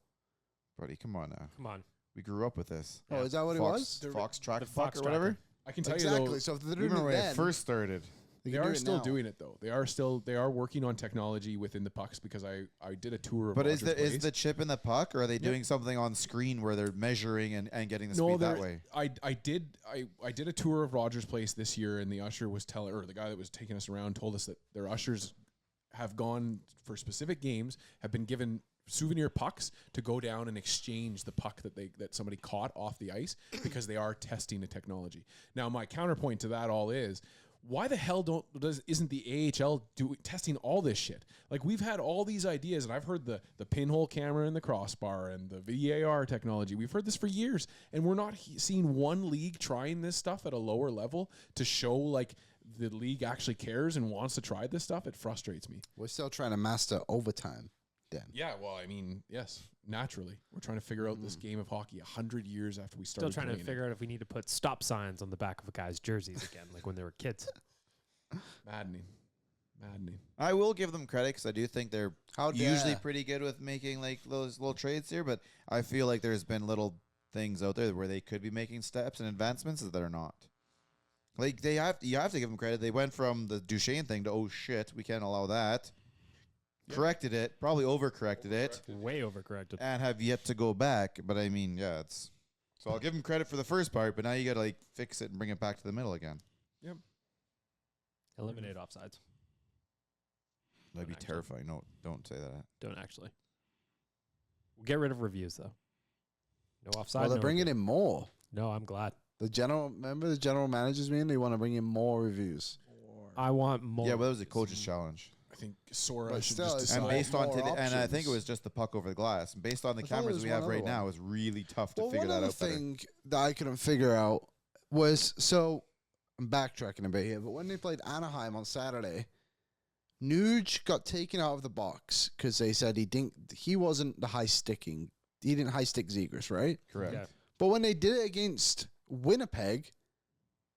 Buddy, come on now. Come on. We grew up with this. Oh, is that what it was? Fox track the puck Fox or whatever. tracker. I can tell you Exactly. though, So if they're doing Remember it when then, it first started? they they can do are it still now. doing it though. They are working on technology within the pucks because I did a tour of But is Rogers the Place. chip in the puck, or are they doing something on screen where they're measuring and getting the speed that way? I did a tour of Rogers Place this year, and the usher was the guy that was taking us around told us that their ushers have gone for specific games, have been given souvenir pucks to go down and exchange the puck that somebody caught off the ice because they are testing the technology. Now, my counterpoint to that all is, why the hell isn't the AHL testing all this shit? Like, we've had all these ideas, and I've heard the pinhole camera and the crossbar and the VAR technology. We've heard this for years, and we're not seeing one league trying this stuff at a lower level to show like the league actually cares and wants to try this stuff. It frustrates me. We're still trying to master overtime, Dan. Yeah, well, I mean, yes, naturally, we're trying to figure out this game of hockey 100 years after we Still started. trying to playing it. figure out if we need to put stop signs on the back of a guy's jerseys again, like when they were kids. Maddening. I will give them credit because I do think they're How usually dare. pretty good with making like those little trades here. But I feel like there's been little things out there where they could be making steps and advancements that are not. Like you have to give them credit. They went from the Duchesne thing to, oh shit, we can't allow that. Yep. Corrected it, probably overcorrected it, Way overcorrected. and have yet to go back. But I mean, yeah, it's. So I'll give them credit for the first part, but now you got to like fix it and bring it back to the middle again. Eliminate offsides. That'd be actually. terrifying. No, don't say that. Don't actually. We'll get rid of reviews though. No offside. Well, they're no bringing review. in more. No, I'm glad. Remember the general managers meeting? They want to bring in more reviews. I want more. Yeah, but that was a coach's challenge. I think Sora But should still, just it's decide. And based on more today, and I think it options. was just the puck over the glass. And based on the I thought cameras there we was have one right other now, one. it's really tough to Well, figure one that other out better. thing that I couldn't figure out was, so I'm backtracking a bit here, but when they played Anaheim on Saturday, Nuge got taken out of the box because they said he wasn't the high sticking. He didn't high stick Zegras, right? Correct. Yeah. But when they did it against Winnipeg,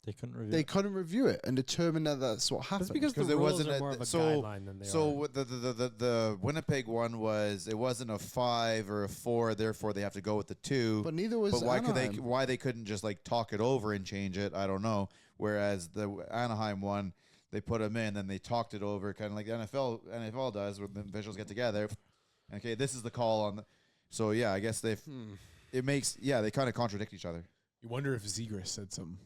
They couldn't review. they couldn't review it and determine that that's what happened. That's because the 'Cause it rules wasn't are a- more of a so- guideline than they So are. what the Winnipeg one was, it wasn't a 5 or a 4, therefore they have to go with the 2. But neither was But why Anaheim. why they couldn't just like talk it over and change it? I don't know. Whereas the Anaheim one, they put them in, then they talked it over, kind of like the NFL does, where the officials get together. Okay, this is the call on. So yeah, I guess they kind of contradict each other. You wonder if Zegras said something.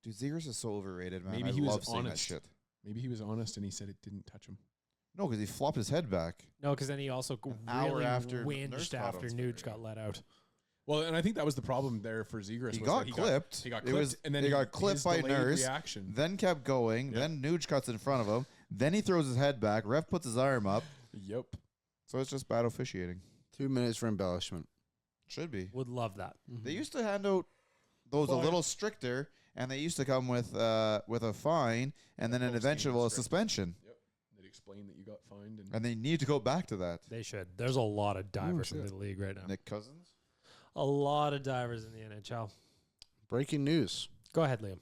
Dude, Zegras is so overrated, man. Maybe I he was love seeing honest. that shit. Maybe he was honest and he said it didn't touch him. No, because he flopped his head back. No, because then he also hour really after Nurse whinged caught after him. Nuge got let out. Well, and I think that was the problem there for Zegras. He was got that clipped. He got It clipped, was- and then he got clipped his by delayed Nurse, reaction. Then kept going. Yep. Then Nuge cuts in front of him. Then he throws his head back. Ref puts his arm up. Yep. So it's just bad officiating. 2 minutes for embellishment. Should be. Would love that. They used to hand out those a Fine. little stricter, and they used to come with a fine and then an Post-game eventual script. suspension. Yep. They'd explain that you got fined. And And they need to go back to that. They should. There's a lot of divers in shit. the league right now. Nick Cousins. A lot of divers in the NHL. Breaking news. Go ahead, Liam.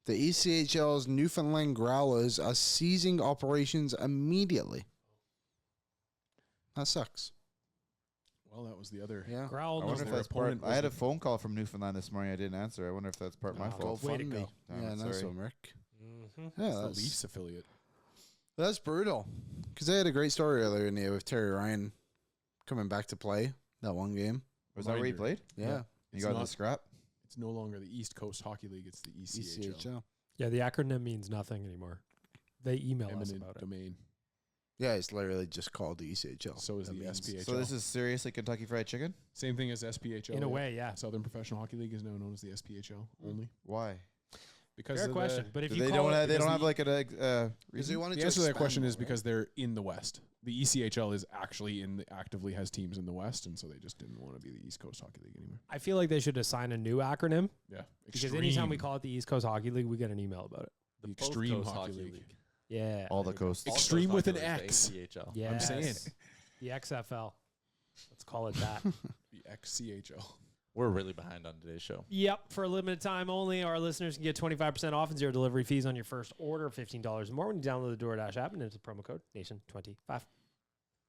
The ECHL's Newfoundland Growlers are ceasing operations immediately. That sucks. Well, that was the other. Yeah. Growl. I wonder if their that's part. opponent I had a wasn't- phone call from Newfoundland this morning. I didn't answer. I wonder if that's part of my fault. Way to GoFundMe. go. Damn Yeah, it, nice sorry. one, Rick. Mm-hmm. Yeah, It's the that's, Leafs affiliate. that's brutal. Because they had a great story earlier in the year with Terry Ryan coming back to play that one game. Was that where he Reminder. played? Yeah. You It's got in the not- scrap? It's no longer the East Coast Hockey League. It's the ECHL. ECHL. Yeah, the acronym means nothing anymore. They email us Eminent about it. domain. Yeah, it's literally just called the ECHL. So is That the means- SPHL. So this is seriously Kentucky Fried Chicken? Same thing as SPHL. In a yeah. way, yeah. Southern Professional Hockey League is now known as the SPHL only Why? because Fair of question. But if Do you they call don't it, have, they because don't have the- like a Because they reason? wanted the answer to that expand question more, is right? because they're in the West. The ECHL is actually actively has teams in the West, and so they just didn't want to be the East Coast Hockey League anymore. I feel like they should assign a new acronym Yeah, because anytime we call it the East Coast Hockey League, we get an email about it. the Both Extreme Coast Hockey League. Yeah. All the coasts. All Extreme Coast with Hockey an League, the X. ACHL. Yeah. I'm saying The XFL. Let's call it that. the XCHL. We're really behind on today's show. Yep. For a limited time only, our listeners can get 25% off and 0 delivery fees on your first order of $15 or more when you download the DoorDash app and enter the promo code NATION25.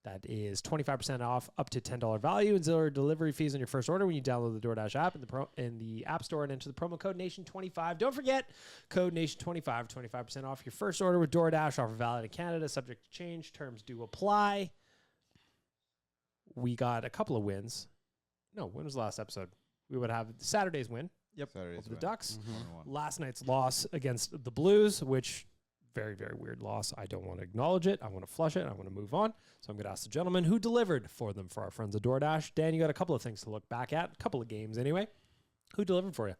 That is 25% off up to $10 value and 0 delivery fees on your first order when you download the DoorDash app in the App Store and enter the promo code NATION25. Don't forget, code NATION25, 25% off your first order with DoorDash. Offer valid in Canada, subject to change. Terms do apply. We got a couple of wins. No, when was the last episode? We would have Saturday's win Saturday's over the win. Ducks. 1-1. Last night's loss against the Blues, which very, very weird loss. I don't want to acknowledge it. I want to flush it. I want to move on. So I'm going to ask the gentleman who delivered for them, for our friends at DoorDash. Dan, you got a couple of things to look back at, a couple of games anyway. Who delivered for you?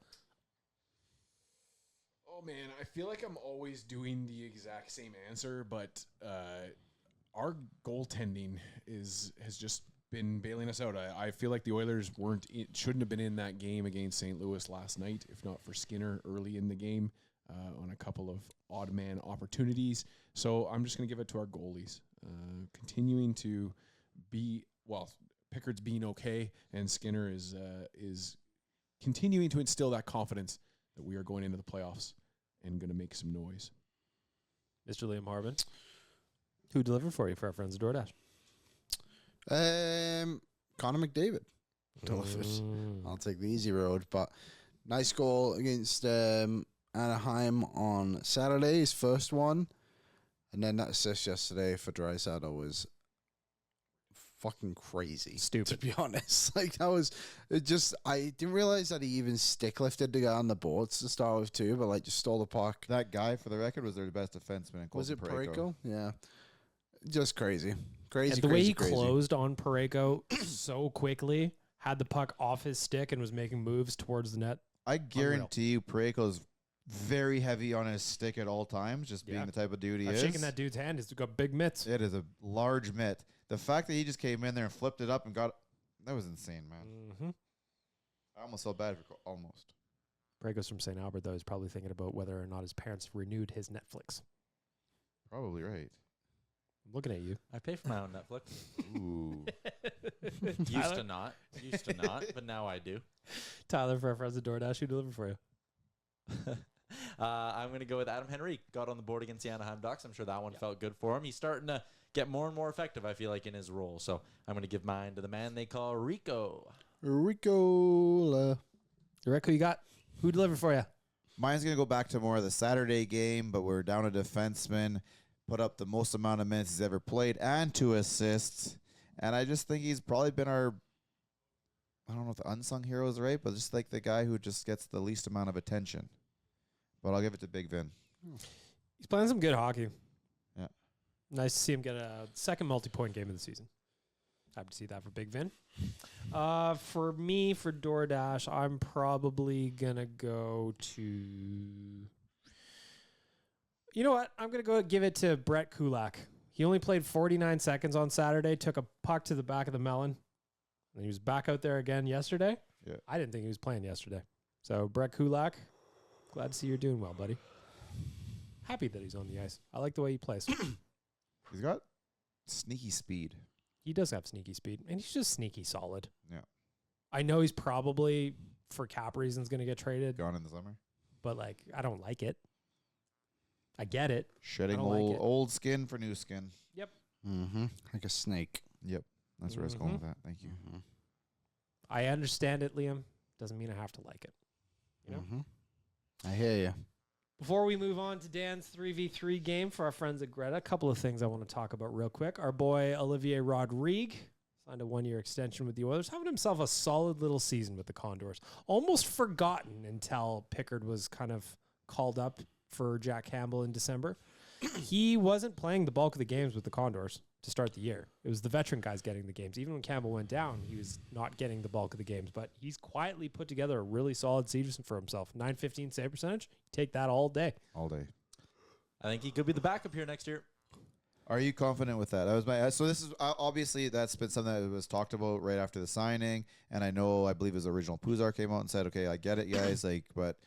Oh man, I feel like I'm always doing the exact same answer, but our goaltending has just been bailing us out. I feel like the Oilers shouldn't have been in that game against St. Louis last night, if not for Skinner early in the game on a couple of odd man opportunities. So I'm just going to give it to our goalies, continuing to be Pickard's being okay, and Skinner is continuing to instill that confidence that we are going into the playoffs and going to make some noise. Mr. Liam Harvin. Who delivered for you for our friends at DoorDash? Connor McDavid delivered. I'll take the easy road, but nice goal against Anaheim on Saturday, his first one, and then that assist yesterday for Draisaitl was fucking crazy. Stupid. To be honest. Like, that was it. Just, I didn't realize that he even stick lifted the guy on the boards to start with too, but like just stole the puck. That guy, for the record, was their best defenseman. Was it Parayko? Yeah. Just crazy. Crazy, And the way crazy, he crazy. closed on Parayko so quickly, had the puck off his stick and was making moves towards the net. I guarantee you Parayko's very heavy on his stick at all times, just being Yeah. the type of dude he I've is. shaken that dude's hand. He's got big mitts. It is a large mitt. The fact that he just came in there and flipped it up and got that was insane, man. Mm-hmm. I almost felt bad for almost. Parayko's from St. Albert, though. He's probably thinking about whether or not his parents renewed his Netflix. Probably right. I'm looking at you. I pay for my own Netflix. Ooh. Used to not, but now I do. Tyler, for our friends at DoorDash, who delivered for you? I'm going to go with Adam Henrique. Got on the board against the Anaheim Ducks. I'm sure that one felt good for him. He's starting to get more and more effective, I feel like, in his role. So I'm going to give mine to the man they call Rico. Ricola. Rick, who you got? Who delivered for you? Mine's going to go back to more of the Saturday game, but we're down a defenseman, put up the most amount of minutes he's ever played and 2 assists. And I just think he's probably been our, I don't know if the unsung hero is right, but just like the guy who just gets the least amount of attention. But I'll give it to Big Vin. He's playing some good hockey. Yeah. Nice to see him get a second multi-point game of the season. Happy to see that for Big Vin. For me, for DoorDash, I'm probably going to go to... You know what? I'm going to go give it to Brett Kulak. He only played 49 seconds on Saturday, took a puck to the back of the melon, and he was back out there again yesterday. Yeah. I didn't think he was playing yesterday. So, Brett Kulak, glad to see you're doing well, buddy. Happy that he's on the ice. I like the way he plays. He's got sneaky speed. He does have sneaky speed, and he's just sneaky solid. Yeah. I know he's probably, for cap reasons, going to get traded, Gone in the summer. but like I don't like it. I get it. Shedding I don't like it. old skin for new skin. Yep. Mm-hmm. Like a snake. Yep. That's where I was going with that. Thank you. Mm-hmm. I understand it, Liam. Doesn't mean I have to like it. You know? Mm-hmm. I hear you. Before we move on to Dan's 3v3 game for our friends at Greta, a couple of things I want to talk about real quick. Our boy Olivier Rodrigue signed a 1-year extension with the Oilers, having himself a solid little season with the Condors. Almost forgotten until Pickard was kind of called up for Jack Campbell in December. He wasn't playing the bulk of the games with the Condors to start the year. It was the veteran guys getting the games. Even when Campbell went down, he was not getting the bulk of the games, but he's quietly put together a really solid season for himself. 915 save percentage. Take that all day. All day. I think he could be the backup here next year. Are you confident with that? That was my. So this is obviously that's been something that was talked about right after the signing, and I believe his original Puzar came out and said, "Okay, I get it, guys, but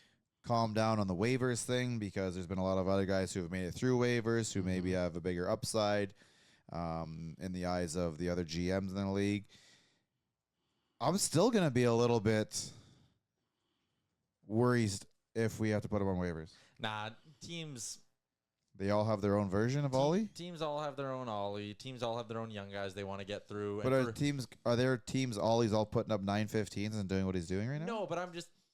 calm down on the waivers thing because there's been a lot of other guys who have made it through waivers who maybe have a bigger upside in the eyes of the other GMs in the league." I'm still gonna be a little bit worried if we have to put him on waivers. Nah, teams. They all have their own version of Ollie. Teams all have their own Ollie. Teams all have their own young guys they want to get through. But are there teams Ollie's all putting up 915s and doing what he's doing right now? No, but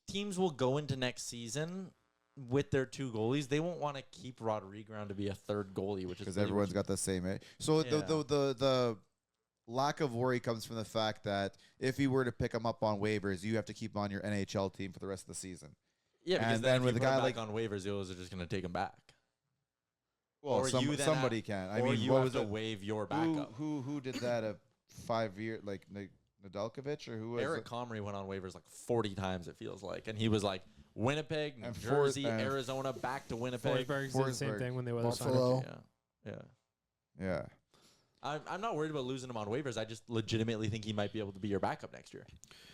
teams will go into next season with their 2 goalies. They won't want to keep Rodrigue around to be a third goalie, which is because everyone's got the same age. So the lack of worry comes from the fact that if you were to pick him up on waivers, you have to keep him on your NHL team for the rest of the season. Yeah, because and then with if a you put guy him like back on waivers, the Oilers are just going to take him back. Well, Or you then somebody can. I or mean, you what have was to it? waive your backup. Who did that? A 5-year like Nedeljkovic or who was Eric it? Comrie went on waivers like 40 times, it feels like. And he was like Winnipeg, New And Jersey, Arizona, back to Winnipeg. Forsberg did the same Forsberg. thing when they were Buffalo. Yeah. Yeah. I'm not worried about losing him on waivers. I just legitimately think he might be able to be your backup next year.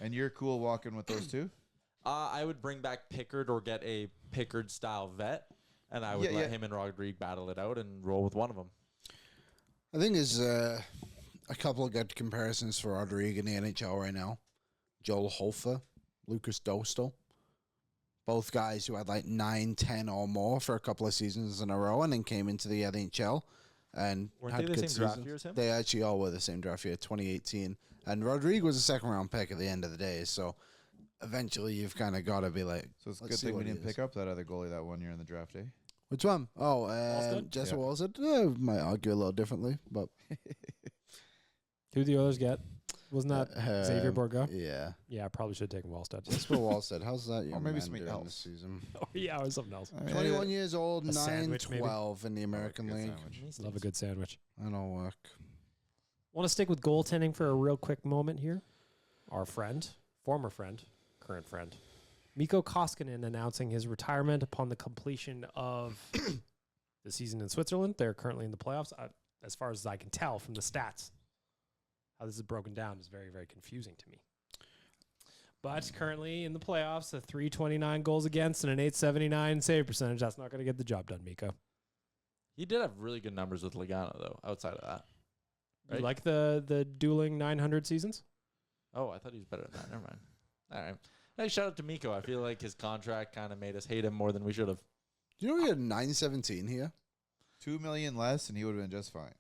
And you're cool walking with those two? I would bring back Pickard or get a Pickard-style vet, and I would let him and Rodrigue battle it out and roll with one of them. I think there's a couple of good comparisons for Rodrigue in the NHL right now. Joel Hofer, Lucas Dostal. Both guys who had like 9, 10 or more for a couple of seasons in a row and then came into the NHL and Weren't had they the good same draft seasons. year as him? They actually all were the same draft year, 2018. And Rodrigue was a second-round pick at the end of the day, so eventually you've kind of got to be like, So it's a let's good see thing we what he didn't is. pick up that other goalie that 1 year in the draft, eh? Which one? Oh, Wallstead? Jesse Yeah. Wallstead. Might argue a little differently, but Who the Oilers get? Wasn't that Xavier Bourgault? Yeah. Yeah, I probably should have taken Wallstead. Jesper Wallstead. How's that young maybe man something doing else. this season? Oh, yeah, or something else. I mean, 21 years old, A sandwich, maybe? 9-12 in the American good League. sandwich. Love a good sandwich. That'll work. Want to stick with goaltending for a real quick moment here? Our friend, former friend, current friend, Mikko Koskinen announcing his retirement upon the completion of the season in Switzerland. They're currently in the playoffs. As far as I can tell from the stats, how this is broken down is very, very confusing to me. But currently in the playoffs, a 329 goals against and an 879 save percentage. That's not going to get the job done, Mikko. He did have really good numbers with Lugano, though, outside of that. You Right? like the dueling 900 seasons? Oh, I thought he was better than that. Never mind. All right. Hey, shout out to Mikko. I feel like his contract kind of made us hate him more than we should have. Do you know we had 917 here? $2 million less, and he would have been just fine.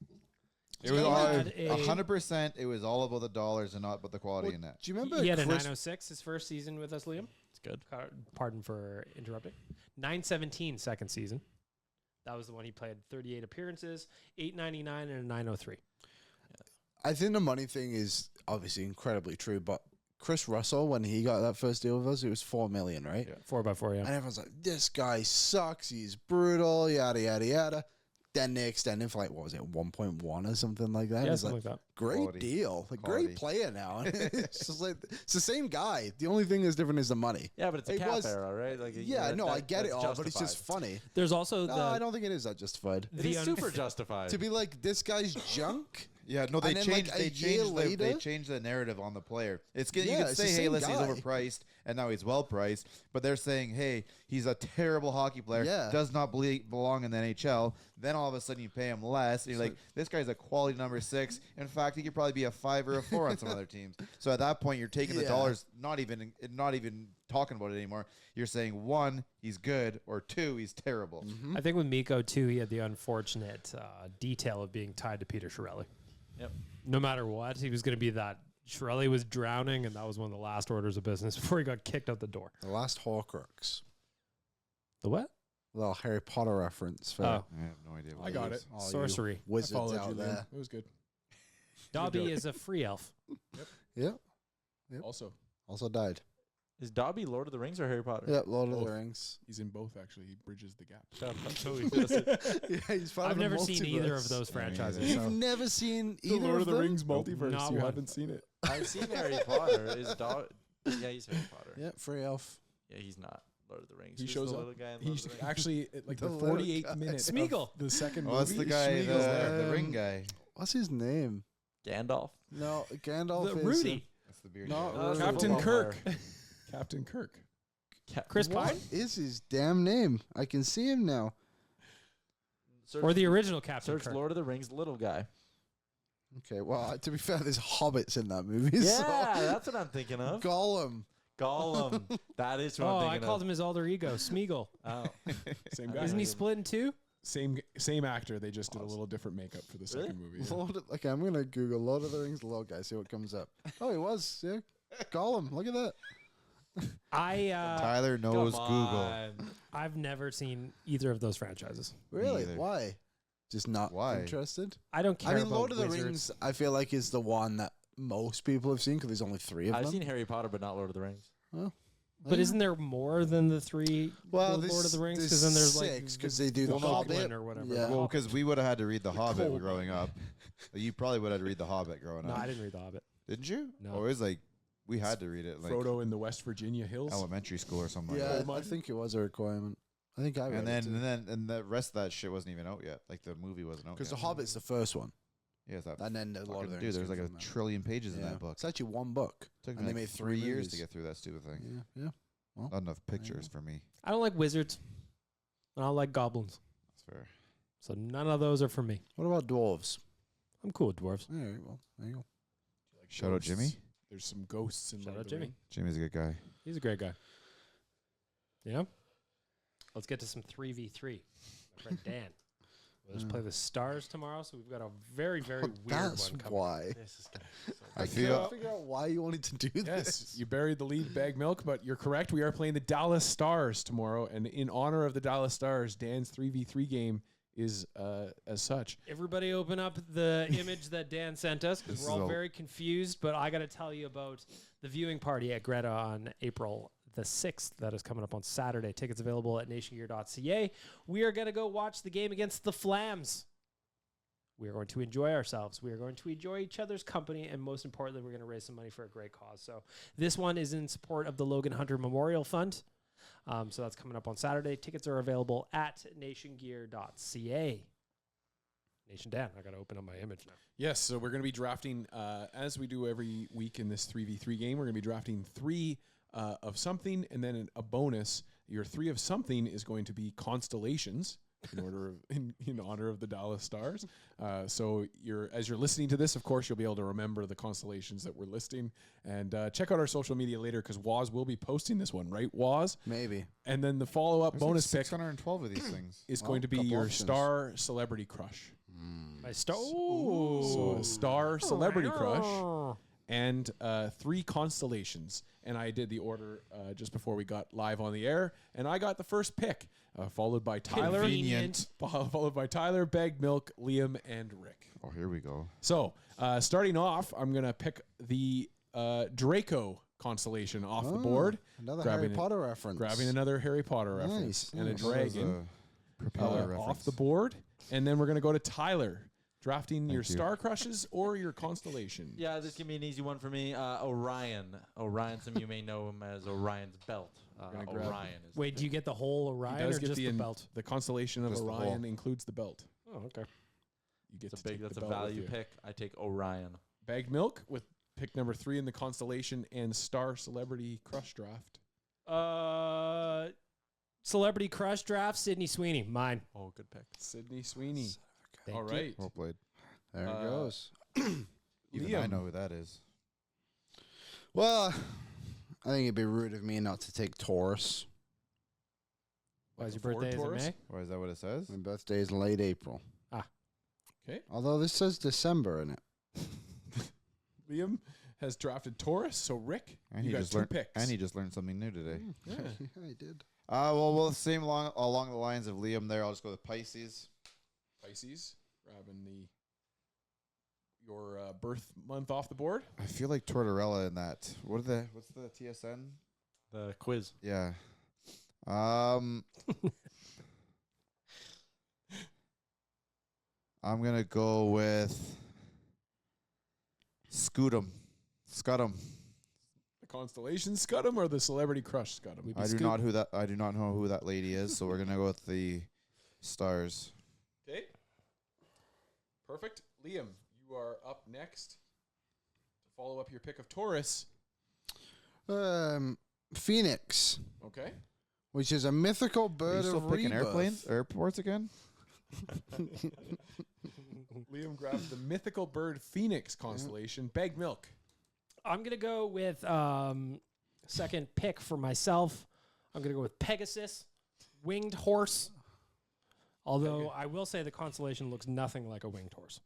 It He was all had a- 100%. It was all about the dollars and not about the quality Well, in that. Do you remember He had a Chris 906 his first season with us, Liam. It's good. Pardon for interrupting. 917 second season. That was the one he played 38 appearances, 899 and a 903. I think the money thing is obviously incredibly true, but Chris Russell, when he got that first deal with us, it was $4 million, right? Yeah. 4x4, yeah. And everyone's like, this guy sucks. He's brutal, yada, yada, yada. Then they extended for like, what was it, 1.1 or something like that? Yeah, It's something like, like that. great Quality. deal. Like, Quality. great player now. It's just like, it's the same guy. The only thing that's different is the money. Yeah, but it's a It cap was- era, right? Like, Yeah, no, I get it that's all, but it's just justified. funny. There's also No, I don't think it is that justified. It is super justified. To be like, this guy's junk, Yeah, no, they And then, changed. like, a They year changed. They later- changed the narrative on the player. It's good. Yeah, You can it's the say, "Hey, same listen, he's guy. overpriced," and now he's well priced. But they're saying, "Hey, he's a terrible hockey player. Yeah. Does not belong in the NHL." Then all of a sudden, you pay him less. And you're like, "This guy's a quality number 6. In fact, he could probably be a 5 or a 4 on some other teams." So at that point, you're taking the Yeah. dollars, not even talking about it anymore. You're saying 1, he's good, or 2, he's terrible. I think with Mikko too, he had the unfortunate detail of being tied to Peter Chiarelli. Yep. No matter what, he was going to be that. Chiarelli was drowning, and that was one of the last orders of business before he got kicked out the door. The last Horcrux. The what? Little Harry Potter reference for Oh, I have no idea. What I got it. all you sorcery. I wizards followed out you, Liam. there. It was good. Dobby is a free elf. Yeah. Also, Also died. Is Dobby Lord of the Rings or Harry Potter? Yeah, Lord of Both. the Rings. he's in both. Actually, he bridges the gap. Yeah, he's part I've of the never seen either of multiverse. those Yeah, me franchises. neither. You've So. never seen The either Lord of the them? Rings multiverse. Not You one. haven't seen it. I've seen Harry Potter. Is Dobby? Yeah, he's Harry Potter. Yeah, free elf. Yeah, he's not Lord of the Rings. He Who's shows the up. little guy in Lord He's of the Rings? actually at, like The the little 48th guy. minute. Smeagol. of the second Oh, that's movie. the guy, Smeagol's there. the ring guy. What's his name? Gandalf. No, Gandalf The is Rudy. That's the beard. No, guy. Captain Football Kirk. player. Captain Kirk. Chris What Pine? is his damn name? I can see him now. Search, Or the original Captain search Kirk. Lord of the Rings, little guy. Okay, well, to be fair, there's hobbits in that movie. Yeah, that's what I'm thinking So. of. Gollum. Gollum. That is what Oh, I'm I thinking called of. him his alter ego, Smeagol. Oh. Same guy. Isn't he split in two? Same actor. They just did a little different makeup for the Really? second movie. Yeah. Lord of, okay, I'm going to Google Lord of the Rings little guy, see what comes up. Oh, he was. Yeah. Gollum. Look at that. Tyler knows Come Google. on. I've never seen either of those franchises. Really? either. Why? Just not Why? interested? I don't care I mean, about Lord of the wizards. Rings, I feel like, is the one that most people have seen because there's only 3 of I've them. seen Harry Potter, but not Lord of the Rings. But isn't there more than the 3 Well, Lord of the Rings? there's Because then there's 6, like 'cause they do the Goblin Hobbit. or whatever. Yeah. Well, because we would have had to read The Hobbit Cold. growing up. You probably would have had to read The Hobbit growing No, up. I didn't read The Hobbit. Didn't you? No. Or it was like, we had to read it like Frodo in the West Virginia hills. elementary school or something Yeah, like that. I think it was a requirement. I think I read And the rest of that shit wasn't even out yet. Like the movie wasn't out because yet. The Hobbit's the first one, Yeah, it's that and then the Lord of the fucking Rings. dude, there's like came a from that. trillion pages in Yeah. that book. It's actually one book. Took and me they like made 3 3 years movies. to get through that stupid thing. Yeah. Well, Not enough pictures for me. I don't like wizards. I don't like goblins. That's fair. So none of those are for me. what about dwarves? I'm cool with dwarves. All right, well, there you go. Like Shout out ghosts. Jimmy. There's some ghosts in Shout Lord out of the Jimmy. Rings. Jimmy's a good guy. He's a great guy. Yeah. Let's get to some 3v3. My friend Dan. We'll just play the Stars tomorrow, so we've got a very, very weird That's one coming. why. This is gonna be so I I feel can't figure out why you wanted to do Yes, this. you buried the lead, bag milk, but you're correct. We are playing the Dallas Stars tomorrow, and in honor of the Dallas Stars, Dan's 3v3 game is as such. Everybody open up the image that Dan sent us because This we're is all a- very confused, but I got to tell you about the viewing party at Greta on April the 6th. That is coming up on Saturday. Tickets available at nationgear.ca. We are going to go watch the game against the Flams. We are going to enjoy ourselves. We are going to enjoy each other's company, and most importantly, we're going to raise some money for a great cause. So this one is in support of the Logan Hunter Memorial Fund. So that's coming up on Saturday. Tickets are available at nationgear.ca. Nation Dan, I got to open up my image now. Yes, so we're going to be drafting, as we do every week in this 3v3 game, we're going to be drafting 3 of something, and then a bonus. Your 3 of something is going to be constellations in honor of the Dallas Stars. So as you're listening to this, of course, you'll be able to remember the constellations that we're listing. And check out our social media later because Waz will be posting this one, right, Waz? Maybe. And then the follow-up There's bonus like pick 612 of these things. is Well, going to be couple your options. star celebrity crush. My star. So a star celebrity crush and 3 constellations. And I did the order just before we got live on the air, and I got the first pick, followed by Tyler, Convenient. followed by Tyler, Bag Milk, Liam, and Rick. Oh, here we go. So starting off, I'm gonna pick the Draco constellation off the board, Another Grabbing Harry it- Potter reference. grabbing another Harry Potter reference Nice, and a nice. dragon Propeller reference. off the board, and then we're gonna go to Tyler. Drafting your you. star crushes or your constellation. Yeah, this can be an easy one for me. Orion. Orion, some of you may know him as Orion's belt. gonna grab- Orion is. Wait, do you get the whole He Orion does or get just the the belt? The constellation of Just the Orion whole. includes the belt. Oh, okay. You get That's to take that's the a belt with value you. pick. I take Orion. Bagged Milk with pick number 3 in the Constellation and Star Celebrity Crush Draft. Celebrity Crush Draft, Sydney Sweeney. Mine. Oh, good pick. Sydney Sweeney. Thank All you. right. Well played. There it Uh, goes. Even I Liam. know who that is. Well, I think it'd be rude of me not to take Taurus. Why is Like your a Ford birthday? Is it Taurus? May? Or is that what it says? My birthday is late April. Okay. Although this says December in it. Liam has drafted Taurus. So Rick, And you he got just 2 learned. picks. And he just learned something new today. Yeah. I did. Well, same along the lines of Liam there. I'll just go with Pisces. Pisces, grabbing your birth month off the board. I feel like Tortorella in that. What's the TSN? The quiz. Yeah. I'm gonna go with Scudum. The Constellation Scudum or the Celebrity Crush Scudum? I do not know who that lady is, so we're gonna go with the stars. Okay. Perfect. Liam, you are up next to follow up your pick of Taurus. Phoenix, Okay. which is a mythical Are you bird still of picking rebirth. airports again? Liam grabs the mythical bird Phoenix constellation. Bagged Milk. I'm going to go with second pick for myself. I'm going to go with Pegasus, winged horse. Although I will say the constellation looks nothing like a winged horse.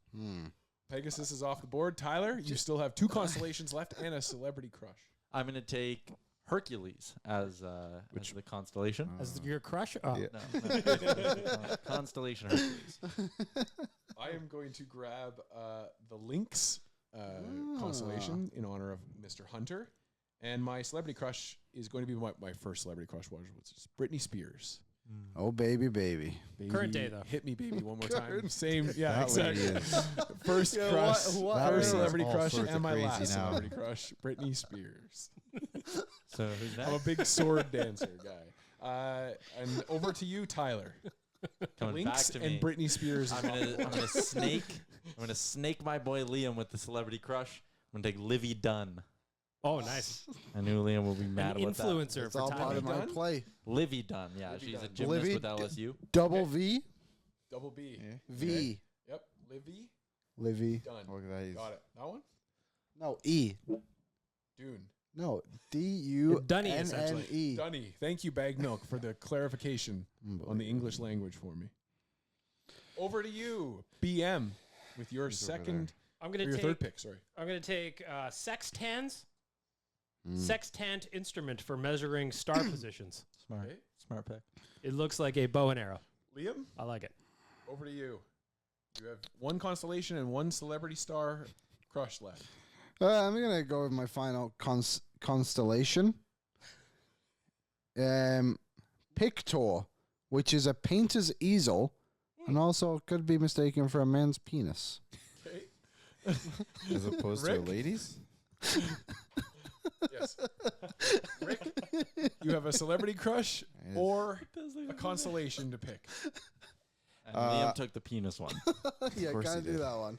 Pegasus is off the board. Tyler, you still have 2 constellations left and a celebrity crush. I'm going to take Hercules as the constellation. As your crush? Oh. Yeah. No, constellation Hercules. I am going to grab the Lynx constellation in honor of Mr. Hunter. And my celebrity crush is going to be my first celebrity crush, which is Britney Spears. Oh, baby, baby. Current day, though. Hit me, baby, one more time. Same, yeah, That lady exactly. is- First Yeah, crush, what first is celebrity all crush, sorts and of my crazy last now. celebrity crush, Britney Spears. So who's I'm a next? big sword dancer guy. And over to you, Tyler. Coming back Lynx to and me. Britney Spears. I'm gonna snake my boy Liam with the celebrity crush. I'm gonna take Livy Dunn. Oh, nice. I knew Liam would be mad An about that. influencer It's for all part Tyler. of my Dunn? play. Livy Dunn, yeah, Livy she's a Dunn. gymnast Livy with D- LSU. Double V, Double B. Yeah. V, Yep. Livy Livy. Dunn. Look at that. He's Got it. That one? No, E. Dune. No, DUNNE. Dunny, essentially. Dunny. Thank you, Bag Milk, for the clarification on the English language for me. Over to you, BM, with your He's over second, I'm or going your to third take pick. Sorry. I'm going to take sextans. Mm. Sextant instrument for measuring star positions. Smart, Okay. smart pick. It looks like a bow and arrow. Liam, I like it. over to you. You have 1 constellation and 1 celebrity star crush left. I'm gonna go with my final constellation. Pictor, which is a painter's easel, and also could be mistaken for a man's penis. Okay. as opposed to a Rick? ladies. Yes. Rick, you have a celebrity crush or a constellation to pick. And Liam took the penis one. Yeah, course gotta he do did. that one.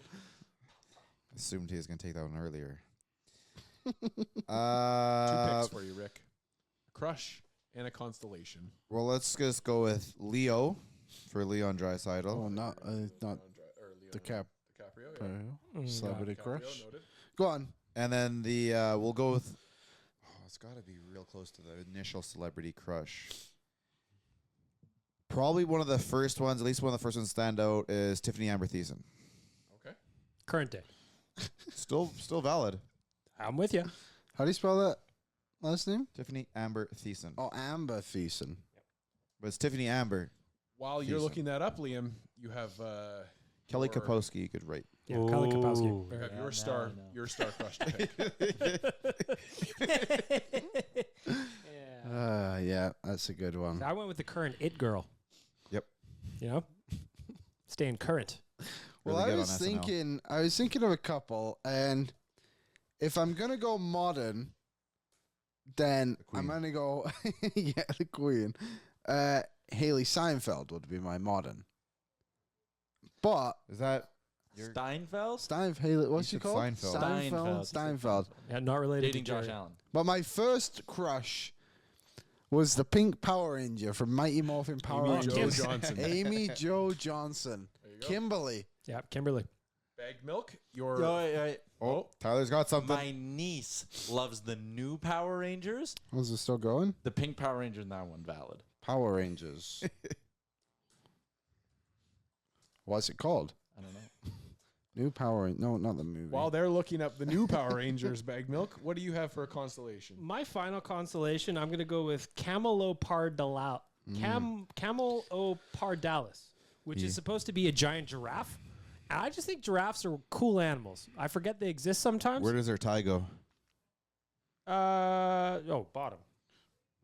Assumed he was gonna take that one earlier. 2 picks for you, Rick. A crush and a constellation. Well, let's just go with Leo for Leon Draisaitl. Oh, not Leonardo DiCaprio. DiCaprio, yeah. Celebrity DiCaprio, crush. noted. Go on. And then we'll go with. Oh, it's got to be real close to the initial celebrity crush. Probably one of the first ones, at least one of the first ones to stand out, is Tiffany Amber Thiessen. Okay. Current day. Still valid. I'm with you. How do you spell that last name? Tiffany Amber Thiessen. Oh, Amber Thiessen. But it's Tiffany Amber. While you're Thiessen. looking that up, Liam, you have Kelly your- Kapowski, you could write. Yeah, Kyle Kapowski. you have Yeah, your now star I know. your star crush to pick. Yeah. Yeah, that's a good one. I went with the current it girl. Yep. You know? Staying current. Well, Really I good was on SNL. thinking of a couple, and if I'm gonna go modern, then The I'm Queen. gonna go, yeah, the Queen. Haley Seinfeld would be my modern, but Is that Steinfeld? What's You she called? said Steinfeld. Steinfeld. Yeah, not related Dating to Josh Jerry. Allen. But my first crush was the pink Power Ranger from Mighty Morphin Power Amy Rangers. Jo Johnson. Amy Jo Johnson. There you go. Kimberly. Yeah, Kimberly. Bagged milk. Your Wait. Oh, Tyler's got something. My niece loves the new Power Rangers. Was it still going? The pink Power Ranger in that one valid. Power Rangers. What's it called? I don't know. New Power. No, not the movie. While they're looking up the new Power Rangers bagged milk, what do you have for a constellation? My final constellation, I'm going to go with Camelopardalis, which is supposed to be a giant giraffe. And I just think giraffes are cool animals. I forget they exist sometimes. Where does their tie go? Bottom. Bottom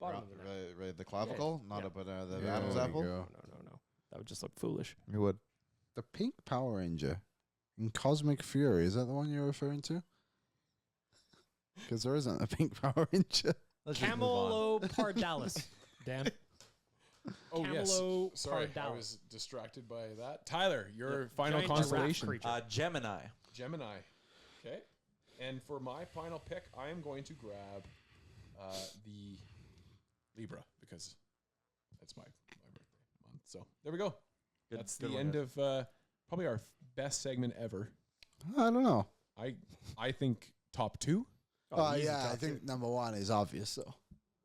Right, of the neck. right, the clavicle, not Yeah. up at the Yeah, Adam's there you apple. go. No. That would just look foolish. It would. The pink Power Ranger in Cosmic Fury. Is that the one you're referring to? Because there isn't a pink Power Ranger. Let's just move on. Camelopardalis. Dan. Oh, yes. Sorry, I Camelopardalis. was distracted by that. Tyler, your final Giant giraffe constellation. creature. Gemini. Gemini. Okay. And for my final pick, I am going to grab the Libra because that's my birthday month. So there we go. Good- That's good the one, end guys. of probably our best segment ever. I don't know. I think top two. Oh, easy yeah, I top think number one is obvious, though.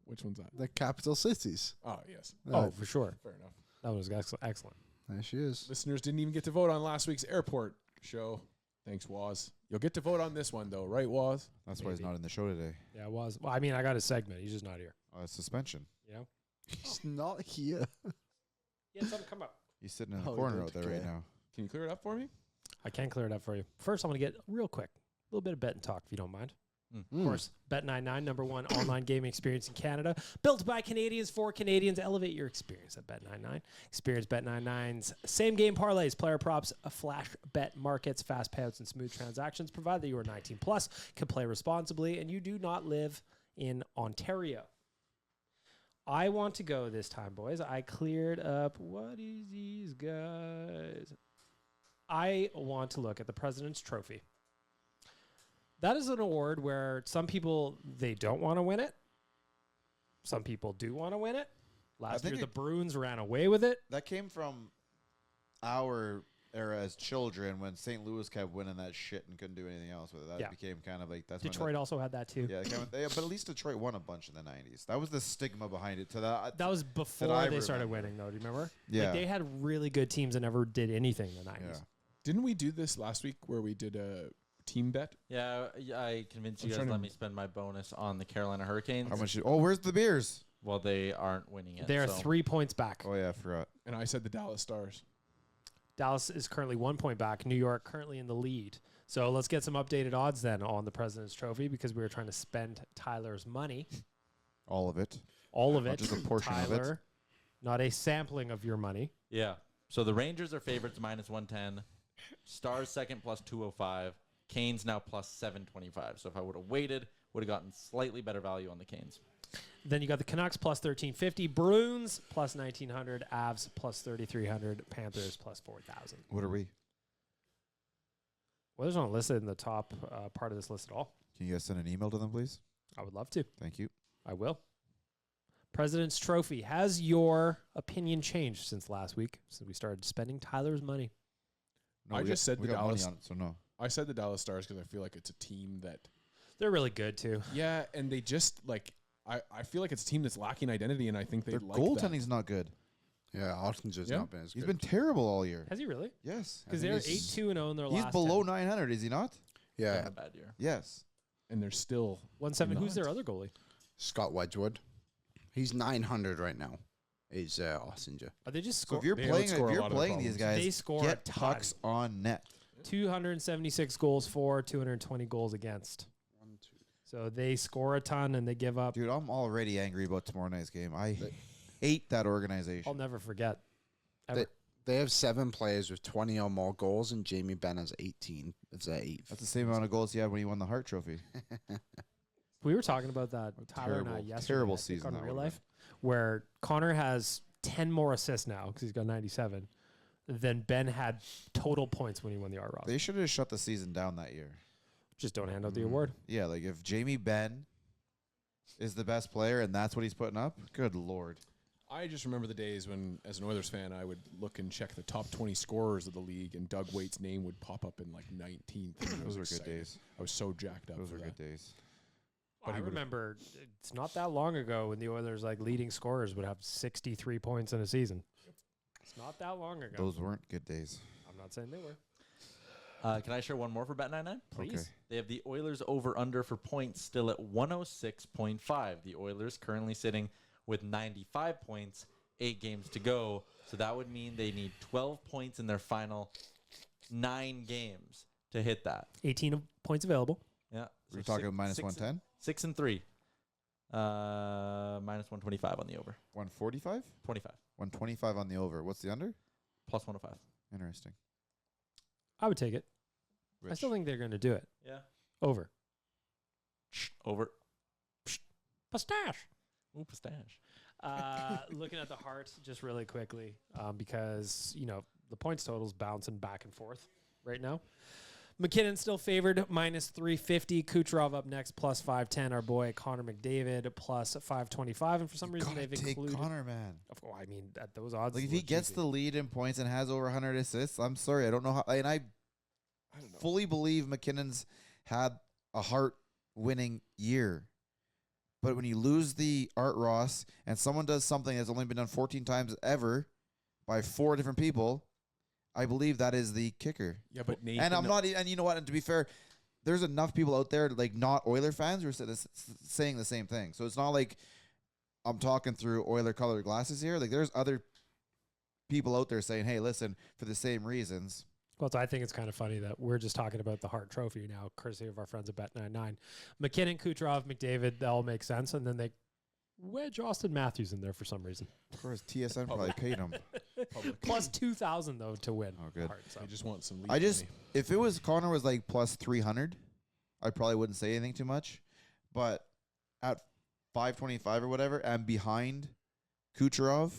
Which one's that? The capital cities. Oh, yes. Oh, for sure. Fair enough. That was excellent. There she is. Listeners didn't even get to vote on last week's airport show. Thanks, Waz. You'll get to vote on this one, though, right, Waz? That's why he's Maybe. not in the show today. Yeah, it was. Well, I mean, I got a segment. He's just not here. Suspension. You know? He's not here. Yeah, something come up. He's sitting in the Oh, corner good, out there right okay. now. Can you clear it up for me? I can clear it up for you. First, I want to get real quick a little bit of bet and talk, if you don't mind. Mm. Of course, Bet99, number one online gaming experience in Canada. Built by Canadians for Canadians. Elevate your experience at Bet99. Experience Bet99's same game parlays, player props, flash bet markets, fast payouts, and smooth transactions. Provided that you are 19 plus, can play responsibly, and you do not live in Ontario. I want to go this time, boys. I cleared up. What is these guys? I want to look at the President's Trophy. That is an award where some people, they don't want to win it. Some people do want to win it. Last think year, the it- Bruins ran away with it. That came from our era as children when St. Louis kept winning that shit and couldn't do anything else with it. That Yeah. became kind of like that's Detroit also had that too. When but at least Detroit won a bunch in the 90s. That was the stigma behind it. To that, That was before I they started remember. winning, though. Do you remember? Yeah. Like, they had really good teams that never did anything in the 90s. yeah. Didn't we do this last week where we did a team bet? Yeah, I convinced you I'm guys trying to to- let me spend my bonus on the Carolina Hurricanes. How much? Where's the beers? Well, they aren't winning it. They are so 3 points back. Oh yeah, I forgot. And I said the Dallas Stars. Dallas is currently 1 point back. New York currently in the lead. So let's get some updated odds then on the President's Trophy because we were trying to spend Tyler's money. All of it. All of Not it. just a portion of it. Tyler, not a sampling of your money. Yeah. So the Rangers are favorites minus 110. Stars second plus 205. Canes now plus 725. So if I would have waited, would have gotten slightly better value on the Canes. Then you got the Canucks plus 1350, Bruins plus 1900, Avs plus 3300, Panthers plus 4000. What are we? Well, there's not listed in the top part of this list at all. Can you guys send an email to them, please? I would love to. Thank you. I will. President's Trophy. Has your opinion changed since last week, since we started spending Tyler's money? I we just said we the got money Dallas- on it, so no. I said the Dallas Stars because I feel like it's a team that, They're really good, too. yeah, and they just like, I feel like it's a team that's lacking identity, and I think they Their like goaltending's not good. Yeah, Ottinger's Yeah. not been as He's good. been terrible all year. Has he really? Yes. I Because think they're he's- 8-2-0 in their He's last below 10. 900, is he not? Yeah, Not a bad year. Yes. and they're still 1-7. Who's not. their other goalie? Scott Wedgwood. He's 900 right now. Is Ottinger. Are they just So score? if you're They playing, outscore a lot of their these problems. guys, They score get a ton. pucks on net. 276 goals for, 220 goals against. So they score a ton and they give up. Dude, I'm already angry about tomorrow night's game. I hate that I'll organization. never forget. Ever. They have 7 players with 20 or more goals, and Jamie Benn has 18. It's their 8th. That's the same amount of goals he had when he won the Hart Trophy. We were talking about that, Tyler and I, terrible, yesterday. terrible I think, season on that Real would've Life, where Connor has 10 more assists now because he's got 97. then Ben had total points when he won the Art Ross. They should have shut the season down that year. Just don't hand out the award. Yeah, like if Jamie Benn is the best player and that's what he's putting up, good Lord. I just remember the days when, as an Oilers fan, I would look and check the top 20 scorers of the league, and Doug Waite's name would pop up in like 19th. and I was Those were good excited. days. I was so jacked up. Those for were that. good days. But I he would've- remember it's not that long ago when the Oilers like leading scorers would have 63 points in a season. It's not that long ago. Those weren't good days. I'm not saying they were. Can I share one more for Bet99? Please. Okay. They have the Oilers over-under for points still at 106.5. The Oilers currently sitting with 95 points, 8 games to go. So that would mean they need 12 points in their final 9 games to hit that. 18 points available. Yeah. We're talking minus 110? 6 and 3. Minus 125 on the over. 145? 25. 125 on the over. What's the under? Plus 105. Interesting. I would take it. I Rich. still think they're going to do it. Yeah. Over. Over. Pistache. Ooh, pistache. Looking at the Heart just really quickly, because, the points total's bouncing back and forth right now. McKinnon still favored, minus 350. Kucherov up next, plus 510. Our boy Connor McDavid, plus 525. And for some reason, they've take included... Connor, man. I mean, at those odds... Like, if it's a he little gets cheesy. the lead in points and has over 100 assists, I'm sorry. I don't know how. And I don't know. fully believe McKinnon's had a Hart-winning year. But when you lose the Art Ross and someone does something that's only been done 14 times ever by 4 different people, I believe that is the kicker. Yeah, but Nathan, And I'm not, and you know what? And to be fair, there's enough people out there, like not Oiler fans, who are saying the same thing. So it's not like I'm talking through Oiler colored glasses here. Like there's other people out there saying, "Hey, listen, for the same reasons." Well, so I think it's kind of funny that we're just talking about the Hart Trophy now, courtesy of our friends at Bet99. McKinnon, Kucherov, McDavid, they all make sense, and then they wedge Austin Matthews in there for some reason. Of course, TSN probably paid him. public. Plus 2,000 though to win. Oh, the good. Hart, so. I just want some. I lead just, money. if it was Connor was like plus 300, I probably wouldn't say anything too much. But at 525 or whatever, and behind Kucherov,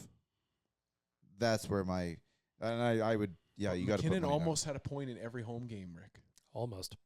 that's where my, and I would, yeah, you got to put McKinnon money down. almost had a point in every home game, Rick. Almost.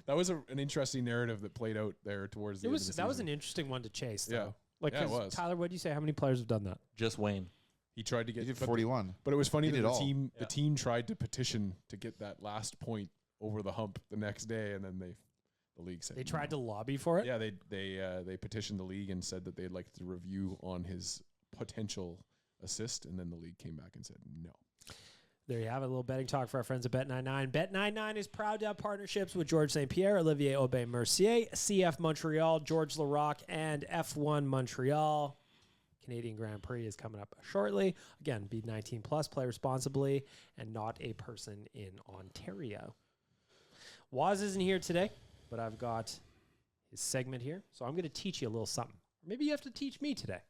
That was an interesting narrative that played out there towards the It end was of the that was an season. interesting one to chase, Yeah. though. Like, Yeah, it 'cause was. Tyler, what do you say? How many players have done that? Just Wayne. He tried to He get did but- 41. But it was funny He that did the all. team tried to petition to get that last point over the hump the next day, and then the league said They tried no. to lobby for it. Yeah, they petitioned the league and said that they'd like to review on his potential assist, and then the league came back and said no. There you have it, a little betting talk for our friends at Bet99. Bet99 is proud to have partnerships with Georges St-Pierre, Olivier Aubin-Mercier, CF Montreal, Georges Larac, and F1 Montreal. Canadian Grand Prix is coming up shortly. Again, be 19 plus, play responsibly, and not a person in Ontario. Waz isn't here today, but I've got his segment here, so I'm going to teach you a little something. Maybe you have to teach me today.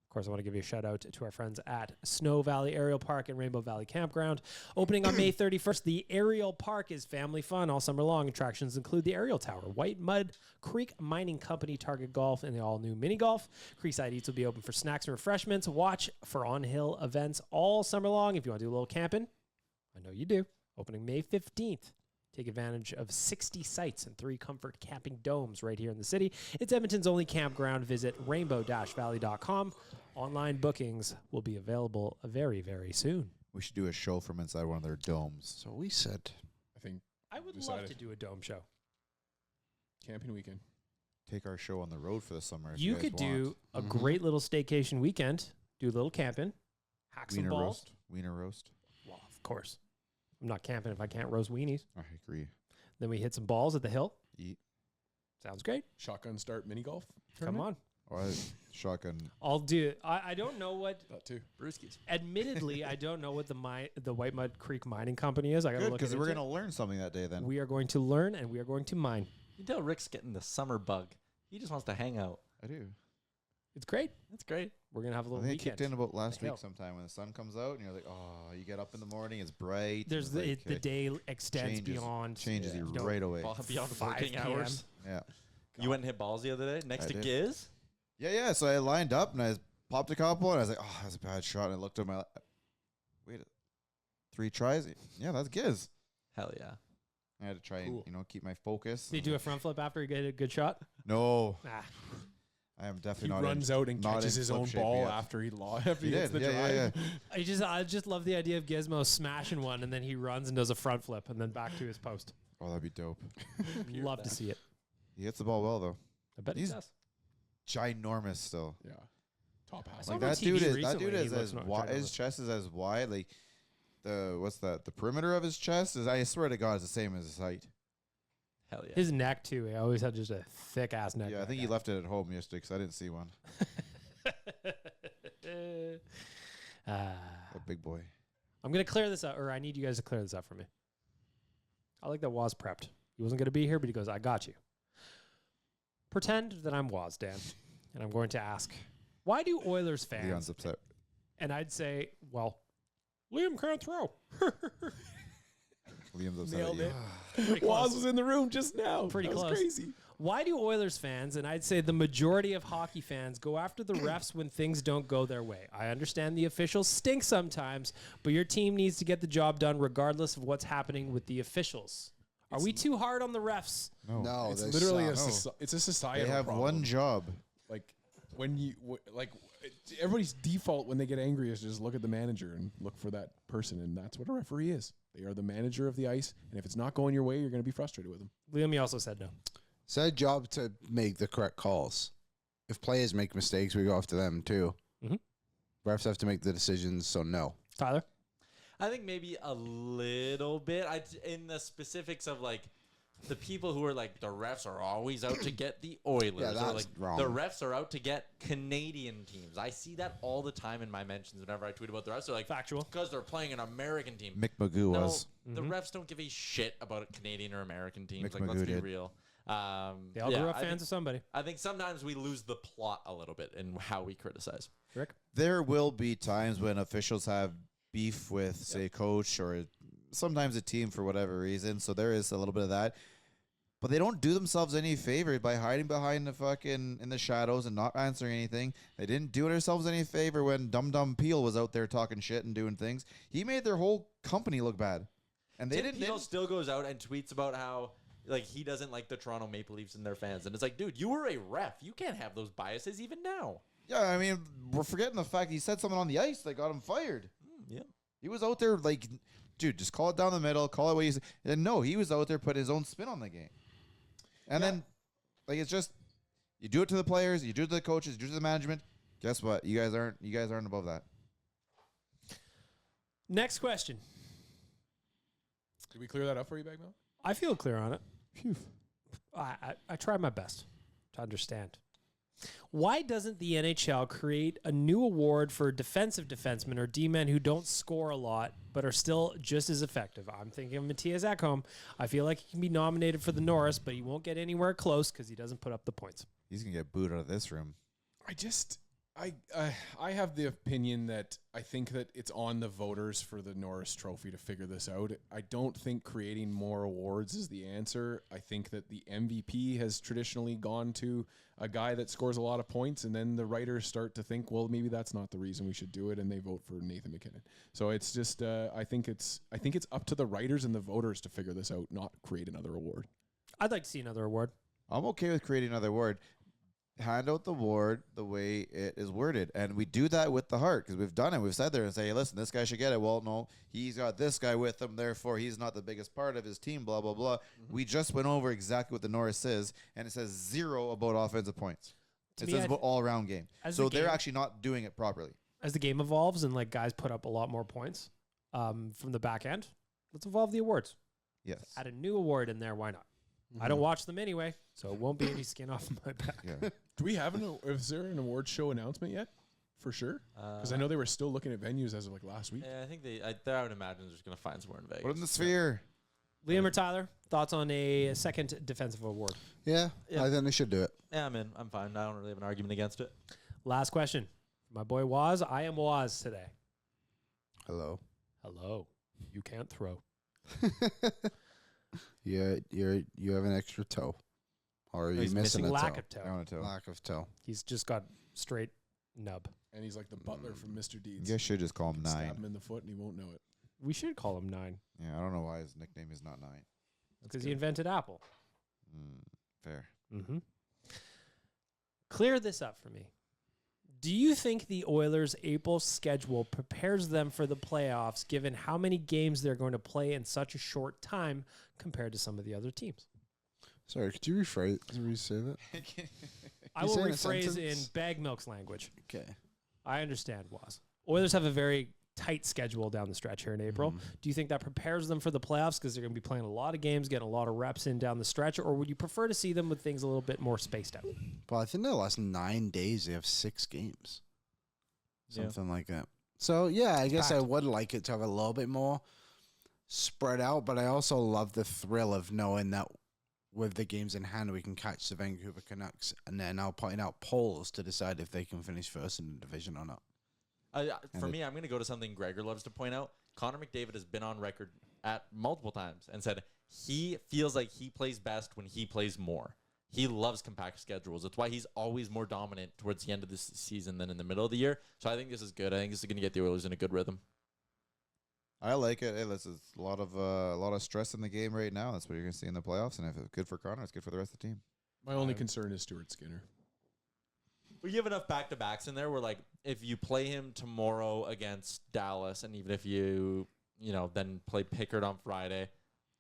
Of course, I want to give you a shout out to our friends at Snow Valley Aerial Park and Rainbow Valley Campground. Opening on May 31st, the Aerial Park is family fun all summer long. Attractions include the Aerial Tower, White Mud Creek Mining Company, Target Golf, and the all-new Mini Golf. Creekside Eats will be open for snacks and refreshments. Watch for on-hill events all summer long. If you want to do a little camping, I know you do. Opening May 15th. Take advantage of 60 sites and 3 comfort camping domes right here in the city. It's Edmonton's only campground. Visit rainbow-valley.com. Online bookings will be available very, very soon. We should do a show from inside one of their domes. So we said, I think I would love Decided. to do a dome show. camping weekend. Take our show on the road for the summer. If You guys could do want. a great little staycation weekend, do a little camping, hack some Wiener balls. roast. Wiener roast. Well, of course. I'm not camping if I can't roast weenies. I agree. Then we hit some balls at the hill. Eat. Sounds great. Shotgun start mini golf. Come on. Or shotgun. I'll do it. I don't know what, That too. Brewskis. admittedly, I don't know what the White Mud Creek Mining Company is. I got to Good, look because into we're it. going to learn something that day then. We are going to learn and we are going to mine. You can tell Rick's getting the summer bug. He just wants to hang out. I do. It's great. That's great. We're going to have a I little think it weekend. kicked in about last Hill. week sometime when the sun comes out and you're like, oh, you get up in the morning, it's bright. There's and it's the like, day extends changes- beyond. changes you know, right away. Beyond 5 working PM. hours. Yeah. You went and hit balls the other day next I to did. Giz. Yeah. So I lined up and I popped a couple and I was like, oh, that was a bad shot. And I looked at my wait, 3 tries? Yeah, that's Giz. Hell yeah. I had to try Cool. and, keep my focus. Did he do a front flip after he get a good shot? No, Ah, I am He definitely not. runs out and not catches in his flip own shape ball yet. after after he He hits did. the drive. Yeah. I just love the idea of Gizmo smashing one and then he runs and does a front flip and then back to his post. Oh, that'd be dope. Love to see it. He hits the ball well though. I bet He's he does. Ginormous still. Yeah. Top half. saw Like him on that TV dude is recently, he as looks not wide. His ginormous. chest is as wide. Like the perimeter of his chest is. I swear to God, is the same as his height. Hell yeah. His neck too. He always had just a thick ass neck. Yeah, I like think he that. left it at home yesterday because I didn't see one. A big boy. I'm gonna clear this up, or I need you guys to clear this up for me. I like that Waz prepped. He wasn't gonna be here, but he goes, "I got you." Pretend that I'm Waz, Dan, and I'm going to ask, why do Oilers fans? Leon's upset. And I'd say, well, Liam can't throw. Liam's upset. Nailed at you. it. Pretty Waz close. was in the room just now. Pretty That was close. crazy. Why do Oilers fans, and I'd say the majority of hockey fans, go after the refs when things don't go their way? I understand the officials stink sometimes, but your team needs to get the job done regardless of what's happening with the officials. Are we too hard on the refs? No, It's they literally suck. it's a societal They have problem. one job. Like when everybody's default when they get angry is just look at the manager and look for that person, and that's what a referee is. They are the manager of the ice, and if it's not going your way, you're going to be frustrated with them. Liam, you also said no. It's their job to make the correct calls. If players make mistakes, we go after them too. Mhm. Refs have to make the decisions, so no. Tyler? I think maybe a little bit. In the specifics of like the people who are like the refs are always out to get the Oilers. Yeah, or that's like wrong. the refs are out to get Canadian teams. I see that all the time in my mentions whenever I tweet about the refs. They're like Factual. because they're playing an American team. Mick Magoo No, was. the refs don't give a shit about Canadian or American teams. Mick Like, let's Magoo be did. real. They all grew up fans of somebody. I think sometimes we lose the plot a little bit in how we criticize. Rick? There will be times when officials have beef with, say, coach or sometimes a team for whatever reason. So there is a little bit of that. But they don't do themselves any favor by hiding behind the fucking in the shadows and not answering anything. They didn't do themselves any favor when Dum Dum Peel was out there talking shit and doing things. He made their whole company look bad. And they Tim didn't. Peel still goes out and tweets about how like he doesn't like the Toronto Maple Leafs and their fans, and it's like, dude, you were a ref. You can't have those biases even now. Yeah, I mean, we're forgetting the fact he said something on the ice that got him fired. Yeah. He was out there like, dude, just call it down the middle, call it what you say. And no, he was out there put his own spin on the game. And then, like, it's just you do it to the players, you do it to the coaches, you do it to the management. Guess what? You guys aren't above that. Next question. Did we clear that up for you, Bagmel? I feel clear on it. I tried my best to understand. Why doesn't the NHL create a new award for defensive defensemen or D-men who don't score a lot but are still just as effective? I'm thinking of Matthias Ekholm. I feel like he can be nominated for the Norris, but he won't get anywhere close because he doesn't put up the points. He's gonna get booed out of this room. I have the opinion that I think that it's on the voters for the Norris Trophy to figure this out. I don't think creating more awards is the answer. I think that the MVP has traditionally gone to a guy that scores a lot of points, and then the writers start to think, well, maybe that's not the reason we should do it, and they vote for Nathan McKinnon. So it's just I think it's up to the writers and the voters to figure this out, not create another award. I'd like to see another award. I'm okay with creating another award. Hand out the award the way it is worded. And we do that with the Hart because we've done it. We've said there and say, hey, listen, this guy should get it. Well, no, he's got this guy with him. Therefore, he's not the biggest part of his team, blah, blah, blah. We just went over exactly what the Norris is, and it says 0 about offensive points. To It me, says I about all-around game. as So the they're game- actually not doing it properly. As the game evolves and like guys put up a lot more points from the back end, let's evolve the awards. Yes. Add a new award in there. Why not? I don't watch them anyway, so it won't be any skin off my back. Yeah. Do we have is there an award show announcement yet? For sure. Because I know they were still looking at venues as of like last week. Yeah, I think I would imagine they're just gonna find somewhere in Vegas. Put it in the sphere. Liam or Tyler, thoughts on a second defensive award? Yeah, Yeah. I think they should do it. Yeah, I'm in. I'm fine. I don't really have an argument against it. Last question. My boy Waz, I am Waz today. Hello. Hello. You can't throw. You have an extra toe, or are you He's missing missing a lack toe? of toe. I want to tell. Lack of toe. He's just got straight Nub. And he's like the butler from Mr. Deeds. You guys should just call him Stab 9. him in the foot and he won't know it. We should call him 9 Yeah, I don't know why his nickname is not 9. because he invented Apple. Fair. Mm-hmm. Clear this up for me. Do you think the Oilers' April schedule prepares them for the playoffs, given how many games they're going to play in such a short time compared to some of the other teams? Sorry, could you resay that? I will say it in a rephrase in sentence? Bag Milk's language. Okay. I understand, Waz. Oilers have a very tight schedule down the stretch here in April. Do you think that prepares them for the playoffs because they're going to be playing a lot of games, getting a lot of reps in down the stretch, or would you prefer to see them with things a little bit more spaced out? Well, I think the last 9 days they have 6 games. Yeah. Something like that. So, yeah, I guess I packed. would like it to have a little bit more spread out, but I also love the thrill of knowing that with the games in hand, we can catch the Vancouver Canucks and then now putting out polls to decide if they can finish first in the division or not. For me, I'm going to go to something Gregor loves to point out. Connor McDavid has been on record at multiple times and said he feels like he plays best when he plays more. He loves compact schedules. That's why he's always more dominant towards the end of this season than in the middle of the year. So I think this is good. I think this is going to get the Oilers in a good rhythm. I like it. Hey, this is a lot of stress in the game right now. That's what you're going to see in the playoffs. And if it's good for Connor, it's good for the rest of the team. My only concern is Stuart Skinner. We have enough back-to-backs in there where, like, if you play him tomorrow against Dallas, and even if you then play Pickard on Friday,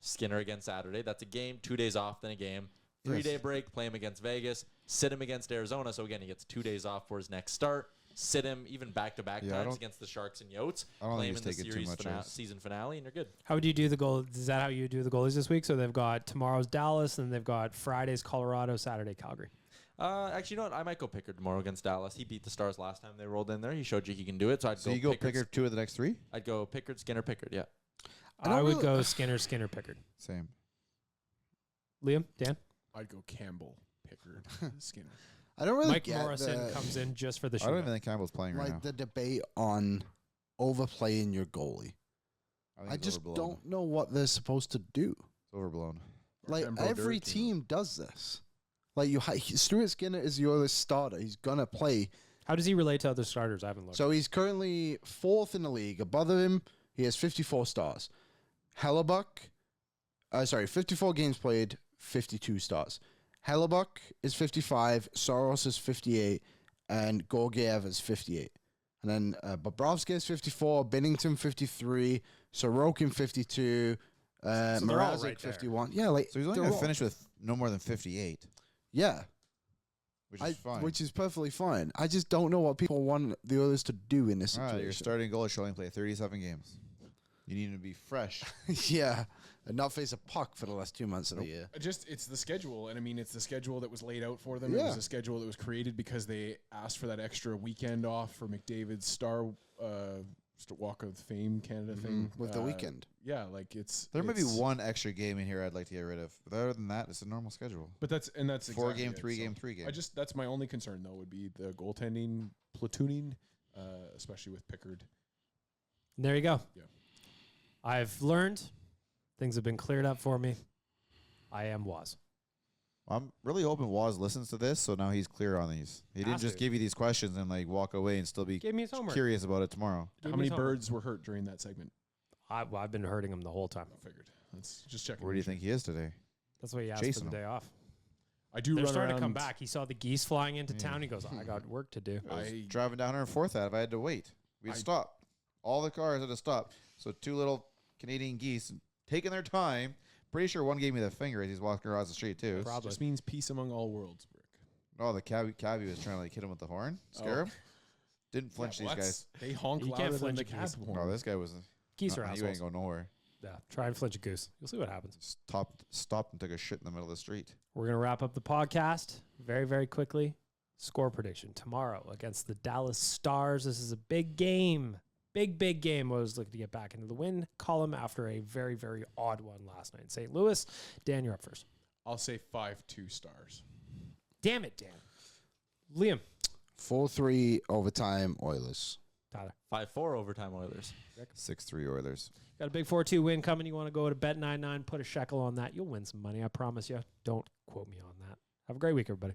Skinner against Saturday, that's a game, 2 days off, then a game. 3-day break, play him against Vegas, sit him against Arizona. So, again, he gets 2 days off for his next start. Sit him even back-to-back times against the Sharks and Yotes. I don't Play him think in he's the taking too series much risk. season finale, and you're good. How would you do the goal? Is that how you do the goalies this week? So they've got tomorrow's Dallas, and they've got Friday's Colorado, Saturday Calgary. Actually, you know what? I might go Pickard tomorrow against Dallas. He beat the Stars last time they rolled in there. He showed you he can do it. So So you go Pickard 2 of the next 3? I'd go Pickard, Skinner, Pickard. Yeah. I would go Skinner, Pickard. Same. Liam, Dan, I'd go Campbell, Pickard, Skinner. I don't really Mike get Morrison comes in just for the I don't show. even think Campbell's playing right now. the debate on overplaying your goalie. think I it's just overblown. don't know what they're supposed to do. It's overblown. Like Martin every Brodeur, you know. team does this. Like Stuart Skinner is your starter. He's gonna play. How does he relate to other starters? I haven't looked. So he's currently 4th in the league. Above him, he has 54 stars. Hellebuck, 54 games played, 52 stars. Hellebuck is 55, Soros is 58, and Gorgiev is 58. And then Bobrovsky is 54, Binnington 53, Sorokin 52, they're all Mrazek right there. 51. Yeah, like So he's only they're going to all- finish with no more than 58, Yeah, which is fine. which is perfectly fine. I just don't know what people want the others to do in this All right, your situation. starting goalie should only play 37 games. You need him to be fresh. Yeah, and not face a puck for the last 2 months of the year. It's the schedule, and I mean it's the schedule that was laid out for them. It Yeah. was a schedule that was created because they asked for that extra weekend off for McDavid's Star Walk of Fame Canada thing With the weekend. Yeah, like it's There may be it's- one extra game in here I'd like to get rid of. But other than that, it's a normal schedule. but that's 4 exactly game, it. 3 So game, 3 game. that's my only concern though would be the goaltending platooning, especially with Pickard. And there you go. Yeah. I've learned. Things have been cleared up for me. I am Waz. I'm really hoping Waz listens to this, so now he's clear on these. He didn't Has just to. give you these questions and like walk away and still be Gave me his homework. curious about it tomorrow. Give How me many his homework. birds were hurt during that segment? I've been hurting him the whole time. I figured. Let's just check. Where do you think he is today? That's why he asked Chasing for the him. day off. I do They're run starting around. to come back. He saw the geese flying into Yeah. town. He goes, I got work to do. I was I- driving down 104th Ave. I had to wait. We'd I- stop. All the cars had to stop. So 2 little Canadian geese taking their time. Pretty sure one gave me the finger as he's walking across the street too. Probably. Just means peace among all worlds, Brick. Oh, the cabbie was trying to like hit him with the horn, scare Oh. him. Didn't flinch Yeah, these well, guys. They honk You louder can't than flinch the a geese. cab No, horn. this guy was. Geese are You ain't assholes. going nowhere. Yeah, try and flinch a goose. You'll see what happens. Stopped and took a shit in the middle of the street. We're going to wrap up the podcast very, very quickly. Score prediction tomorrow against the Dallas Stars. This is a big game. Big game. I was looking to get back into the win column after a very, very odd one last night in St. Louis. Dan, you're up first. I'll say 5-2 Stars. Damn it, Dan. Liam. 4-3 overtime Oilers. Tyler. 5-4 overtime Oilers. 6-3 Oilers. Got a big 4-2 win coming. You want to go to Bet99, put a shekel on that. You'll win some money. I promise you. Don't quote me on that. Have a great week, everybody.